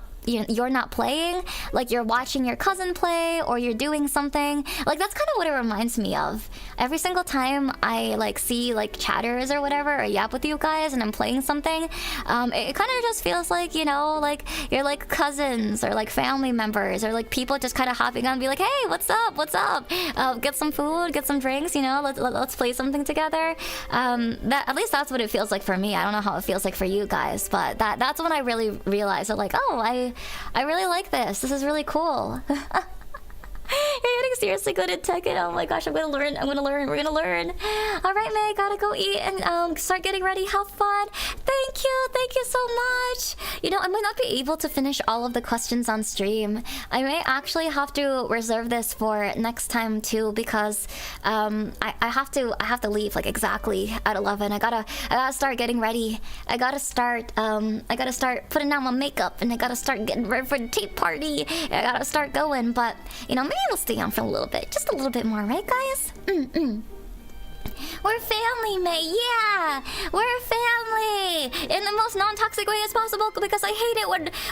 playing, like you're watching your cousin play or you're doing something. Like, that's kind of what it reminds me of. Every single time I like see like chatters or whatever or yap with you guys and I'm playing something, it kind of just feels like, you know, like you're like cousins or like family members or like people just kind of hopping on and be like, hey, what's up, get some food, get some drinks, you know, let's play something together. That, at least that's what it feels like for me. I don't know how it feels like for you guys, but that's when I really realized that, like, oh, I really like this. This is really cool. You're getting seriously good at Tekken. Oh my gosh, I'm gonna learn. We're gonna learn. All right, May, gotta go eat and start getting ready. Have fun. Thank you so much. You know, I might not be able to finish all of the questions on stream. I may actually have to reserve this for next time too, because I have to leave like exactly at 11. I gotta start getting ready. I gotta start putting on my makeup, and I gotta start getting ready for the tea party. I gotta start going, but you know, maybe we'll stay on for a little bit, just a little bit more, right, guys? We're family, May. Yeah, we're family in the most non-toxic way as possible, because I hate it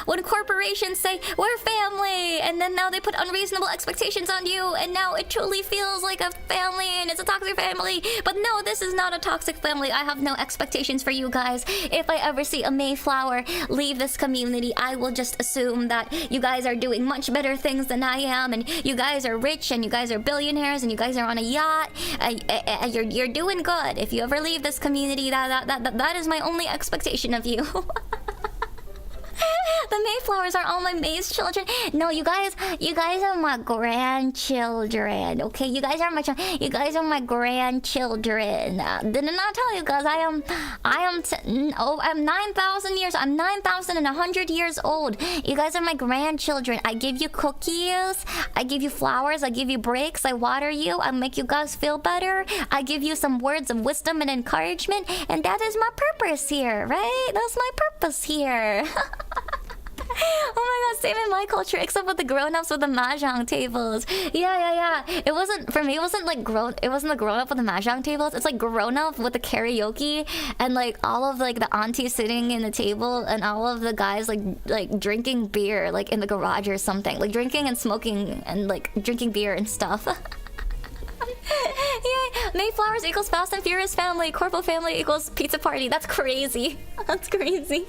when corporations say we're family and then now they put unreasonable expectations on you, and now it truly feels like a family and it's a toxic family. But no, this is not a toxic family. I have no expectations for you guys. If I ever see a Mayflower leave this community, I will just assume that you guys are doing much better things than I am, and you guys are rich, and you guys are billionaires, and you guys are on a yacht. You're doing good. If you ever leave this community, that is my only expectation of you. The Mayflowers are all my May's children. No, you guys are my grandchildren. Okay, you guys are my grandchildren. Didn't I tell you guys? I'm 9,000 years. I'm 9,100 years old. You guys are my grandchildren. I give you cookies. I give you flowers. I give you breaks. I water you. I make you guys feel better. I give you some words of wisdom and encouragement, and that is my purpose here, right? That's my purpose here. Oh my god, same in my culture, except with the grown-ups with the mahjong tables. Yeah. It wasn't, for me, it wasn't the grown-up with the mahjong tables. It's like grown-up with the karaoke, and like all of like the aunties sitting in the table, and all of the guys like drinking beer like in the garage or something. Like drinking and smoking and like drinking beer and stuff. Yeah, Mayflowers equals Fast and Furious family. Corporal family equals pizza party. That's crazy. That's crazy.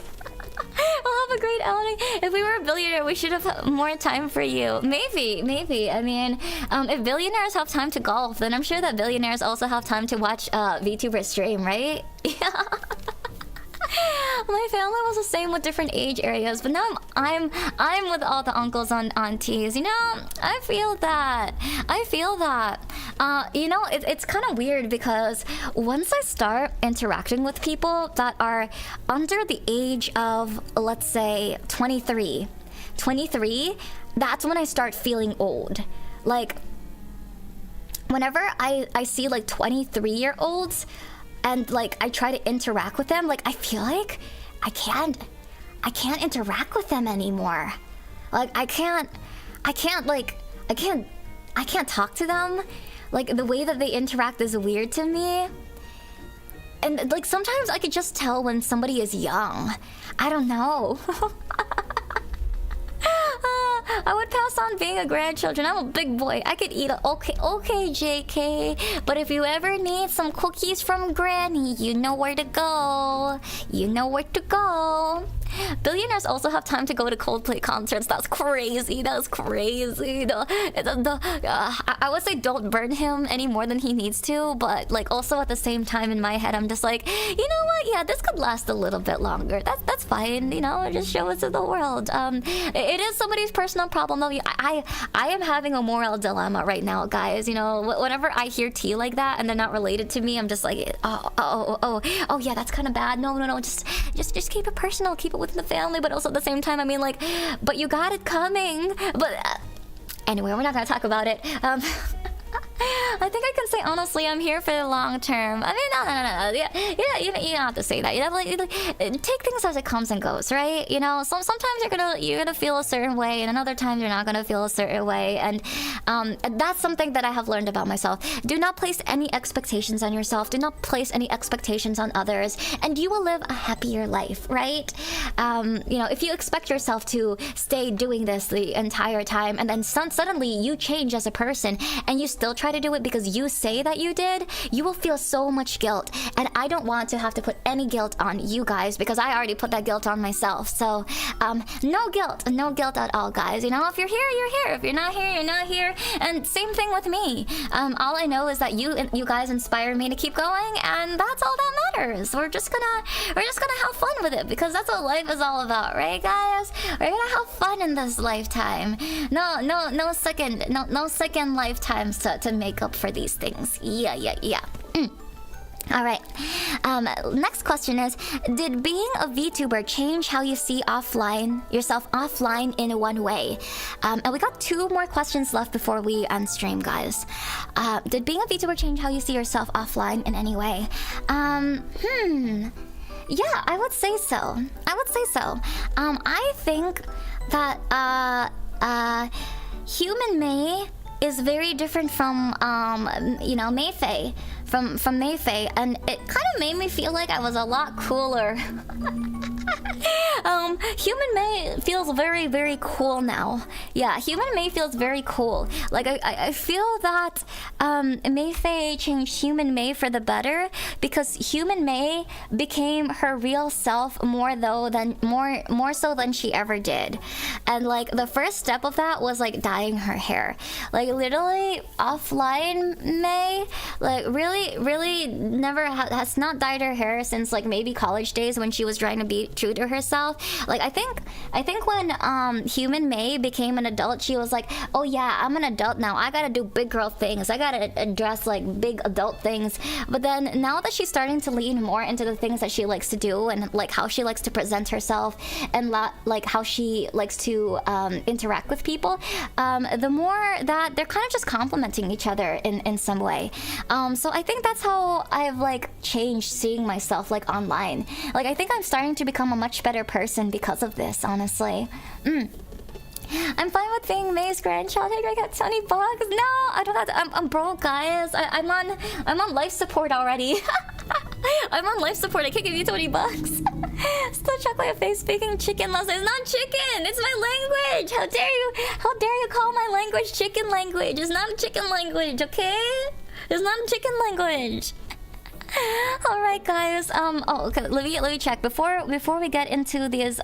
We'll have a great outing. If we were a billionaire, we should have more time for you. Maybe. I mean, if billionaires have time to golf, then I'm sure that billionaires also have time to watch VTuber stream, right? Yeah. My family was the same with different age areas, but now I'm with all the uncles and aunties. You know, I feel that. You know, it's kind of weird, because once I start interacting with people that are under the age of, let's say, 23, that's when I start feeling old. Like, whenever I see like 23-year-olds, and like I try to interact with them, like I feel like I can't interact with them anymore. Like I can't talk to them. Like the way that they interact is weird to me. And like sometimes I could just tell when somebody is young. I don't know. I would pass on being a grandchildren. I'm a big boy. I could eat okay, JK. But if you ever need some cookies from Granny, you know where to go. Billionaires also have time to go to Coldplay concerts. That's crazy. I would say don't burn him any more than he needs to, but like also at the same time in my head I'm just like, you know what? Yeah, this could last a little bit longer. That's fine. You know, just show it to the world. It is somebody's personal problem though. I am having a moral dilemma right now, guys. You know, whenever I hear tea like that and they're not related to me, I'm just like, oh yeah, that's kind of bad. No, just keep it personal. Keep it within the family, but also at the same time, I mean, like, but you got it coming. But anyway, we're not gonna talk about it. I think I can say honestly, I'm here for the long term. I mean, no. Yeah, you don't have to say that. You know, like, take things as it comes and goes, right? You know, sometimes you're gonna feel a certain way, and another times you're not gonna feel a certain way, and that's something that I have learned about myself. Do not place any expectations on yourself. Do not place any expectations on others, and you will live a happier life, right? You know, if you expect yourself to stay doing this the entire time, and then suddenly you change as a person, and you still try try to do it because you say that you did, you will feel so much guilt. And I don't want to have to put any guilt on you guys because I already put that guilt on myself. So, no guilt at all, guys. You know, if you're here, you're here. If you're not here, you're not here. And same thing with me. All I know is that you guys inspire me to keep going, and that's all that matters. We're just gonna have fun with it because that's what life is all about, right, guys? We're gonna have fun in this lifetime. No second lifetimes to make up for these things. Yeah. All right. Next question is, did being a VTuber change how you see yourself offline in one way? And we got 2 more questions left before we unstream, guys. Did being a VTuber change how you see yourself offline in any way? Yeah, I would say so. I think that human May is very different from MAEFAE, from MAEFAE, and it kind of made me feel like I was a lot cooler. Human May feels very, very cool now. Yeah, Human May feels very cool. Like I feel that MAEFAE changed Human May for the better because Human May became her real self more so than she ever did. And like the first step of that was like dyeing her hair. Like literally offline May, like really never has not dyed her hair since like maybe college days when she was trying to be true to herself. Like I think when Human May became an adult, she was like, oh yeah, I'm an adult now, I gotta do big girl things, I gotta address like big adult things. But then now that she's starting to lean more into the things that she likes to do and like how she likes to present herself and like how she likes to interact with people, the more that they're kind of just complimenting each other in some way. So I think that's how I've like changed seeing myself like online. Like I think I'm starting to become a much better person because of this, honestly. I'm fine with being May's grandchild. I got 20 bucks. No, I don't have to. I'm broke, guys. I'm on life support already. I'm on life support. I can't give you 20 bucks. Still chuckle your face speaking chicken last night. It's not chicken. It's my language. How dare you call my language chicken language? It's not a chicken language, okay? It's not a chicken language. All right, guys. Okay. Let me check before we get into this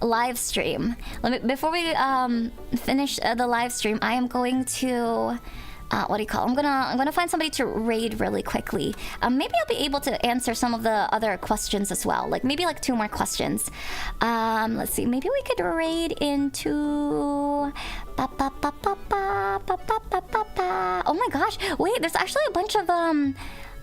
live stream. Before we finish the live stream, I am going to what do you call? I'm gonna find somebody to raid really quickly. Maybe I'll be able to answer some of the other questions as well. Like maybe like 2 more questions. Let's see. Maybe we could raid into. Oh my gosh! Wait, there's actually a bunch of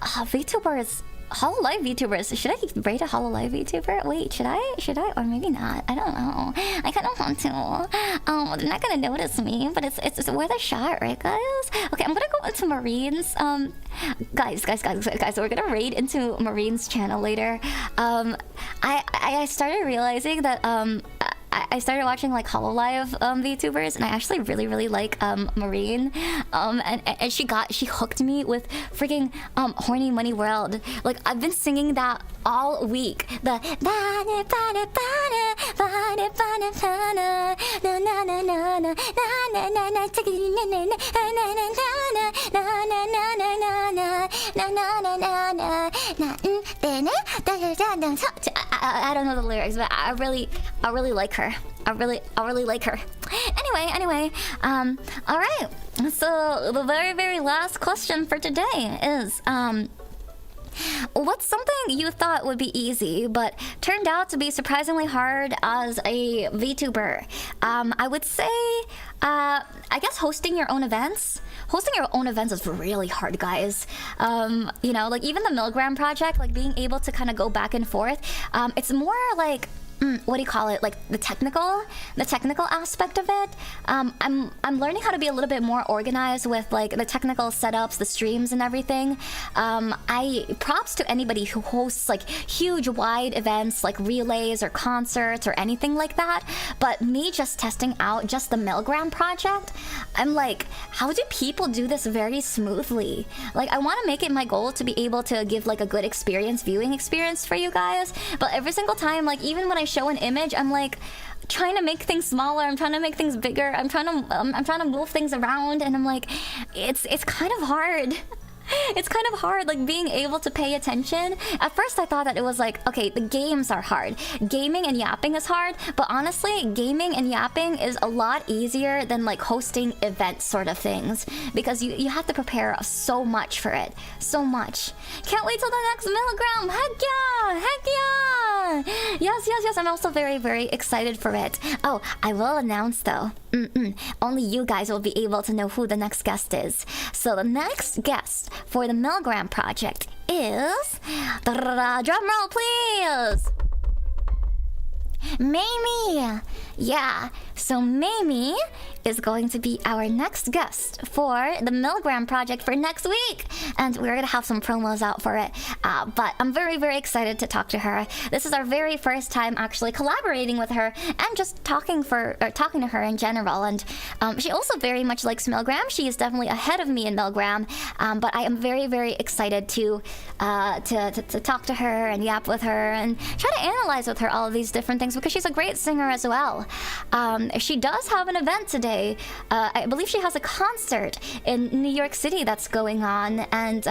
VTubers. Hololive VTubers. Should I raid a Hololive VTuber? Wait, should I? Or maybe not. I don't know. I kind of want to. They're not gonna notice me, but it's worth a shot, right, guys? Okay, I'm gonna go into Marine's. Guys, we're gonna raid into Marine's channel later. I started realizing that I started watching like Hololive VTubers, and I actually really like Marine. And she hooked me with freaking Horny Money World. Like I've been singing that all week. The I don't know the lyrics, but I really like her. I really like her. Anyway, all right. So the very last question for today is what's something you thought would be easy but turned out to be surprisingly hard as a VTuber? I would say I guess hosting your own events. Hosting your own events is really hard, guys. You know, like even the Milgram project, like being able to kind of go back and forth. It's more like what do you call it? Like the technical aspect of it. I'm learning how to be a little bit more organized with like the technical setups, the streams, and everything. I props to anybody who hosts like huge wide events like relays or concerts or anything like that. But me just testing out just the Milgram project, I'm like, how do people do this very smoothly? Like I want to make it my goal to be able to give like a good viewing experience for you guys. But every single time, like even when I show an image, I'm like trying to make things smaller, I'm trying to make things bigger, I'm trying to move things around, and I'm like, it's kind of hard. It's kind of hard, like, being able to pay attention. At first I thought that it was like, okay, the games are hard, gaming and yapping is hard, but honestly, gaming and yapping is a lot easier than like hosting event sort of things, because you have to prepare so much for it, so much. Can't wait till the next milligram. Heck yeah, heck yeah. Yes, I'm also very, very excited for it. Oh, I will announce though, only you guys will be able to know who the next guest is. So the next guest for the milligram project is... Drum roll, please! Mamie! Yeah, so Mamie is going to be our next guest for the milligram project for next week, and we're gonna have some promos out for it, but I'm very, very excited to talk to her. This is our very first time actually collaborating with her and just talking to her in general, and she also very much likes milligram. She is definitely ahead of me in milligram, but I am very, very excited to talk to her and yap with her and try to analyze with her all of these different things, because she's a great singer as well. She does have an event today. I believe she has a concert in New York City that's going on, and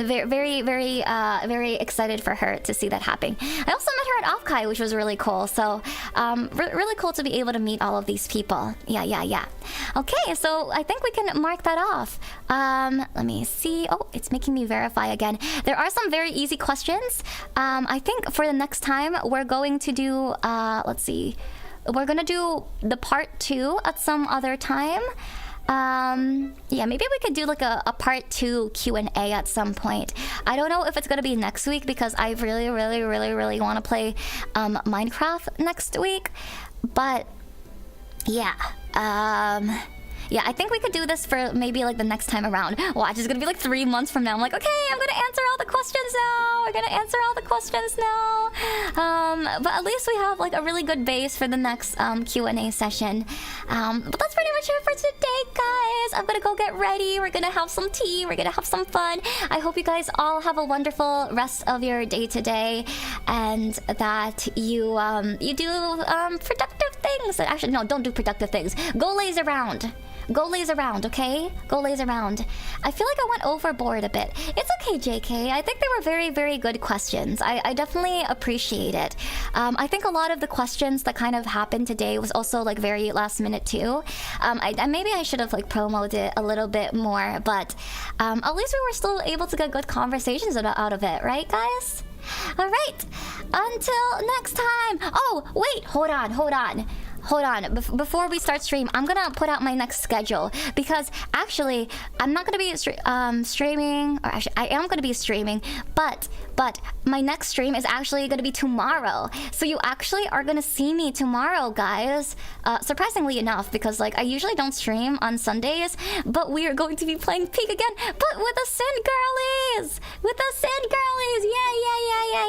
very, very excited for her to see that happening. I also met her at Offkai, which was really cool. So really cool to be able to meet all of these people. Yeah. Okay, so I think we can mark that off. Let me see. Oh, it's making me verify again. There are some very easy questions. I think for the next time we're going to do let's see. We're gonna do the part 2 at some other time. Yeah, maybe we could do like a part 2 Q&A at some point. I don't know if it's gonna be next week, because I really want to play Minecraft next week. But yeah, yeah, I think we could do this for maybe like the next time around. Watch, it's gonna be like 3 months from now. I'm like, okay, I'm gonna answer all the questions now. We're gonna answer all the questions now. But at least we have like a really good base for the next Q&A session. But that's pretty much it for today, guys. I'm gonna go get ready. We're gonna have some tea. We're gonna have some fun. I hope you guys all have a wonderful rest of your day today, and that you do productive things. Actually, no, don't do productive things. Go laze around. Go laze around, okay? Go laze around. I feel like I went overboard a bit. It's okay, JK. I think they were very, very good questions. I definitely appreciate it. I think a lot of the questions that kind of happened today was also like very last minute too. Maybe I should have like promoted it a little bit more, but at least we were still able to get good conversations out of it, right, guys? All right. Until next time. Oh, wait. Hold on. Before we start stream, I'm gonna put out my next schedule, because actually I'm not gonna be streaming, or actually I am gonna be streaming, but my next stream is actually gonna be tomorrow. So you actually are gonna see me tomorrow, guys. Surprisingly enough, because like I usually don't stream on Sundays, but we are going to be playing Peak again, but with the Sin Girlies!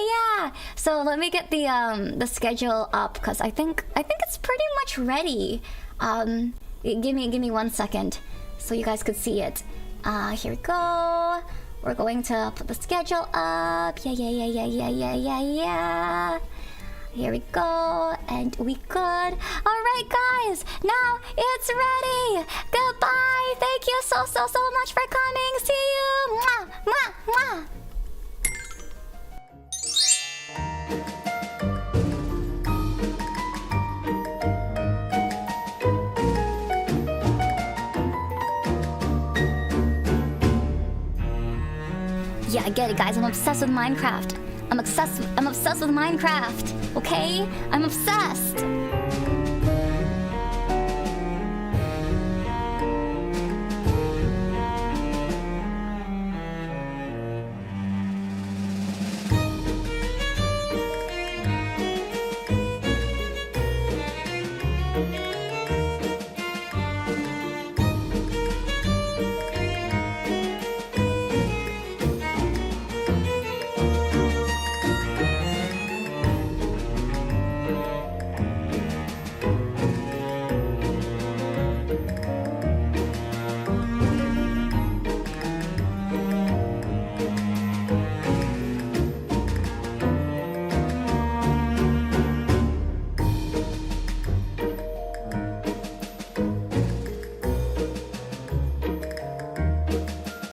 Yeah. So let me get the schedule up, because I think it's pretty much ready. Give me 1 second so you guys could see it. Here we go. We're going to put the schedule up. Yeah. Here we go, and we good. All right, guys, now it's ready. Goodbye. Thank you so much for coming. See you. Mwah. Yeah, I get it, guys. I'm obsessed with Minecraft. I'm obsessed with Minecraft. Okay? I'm obsessed.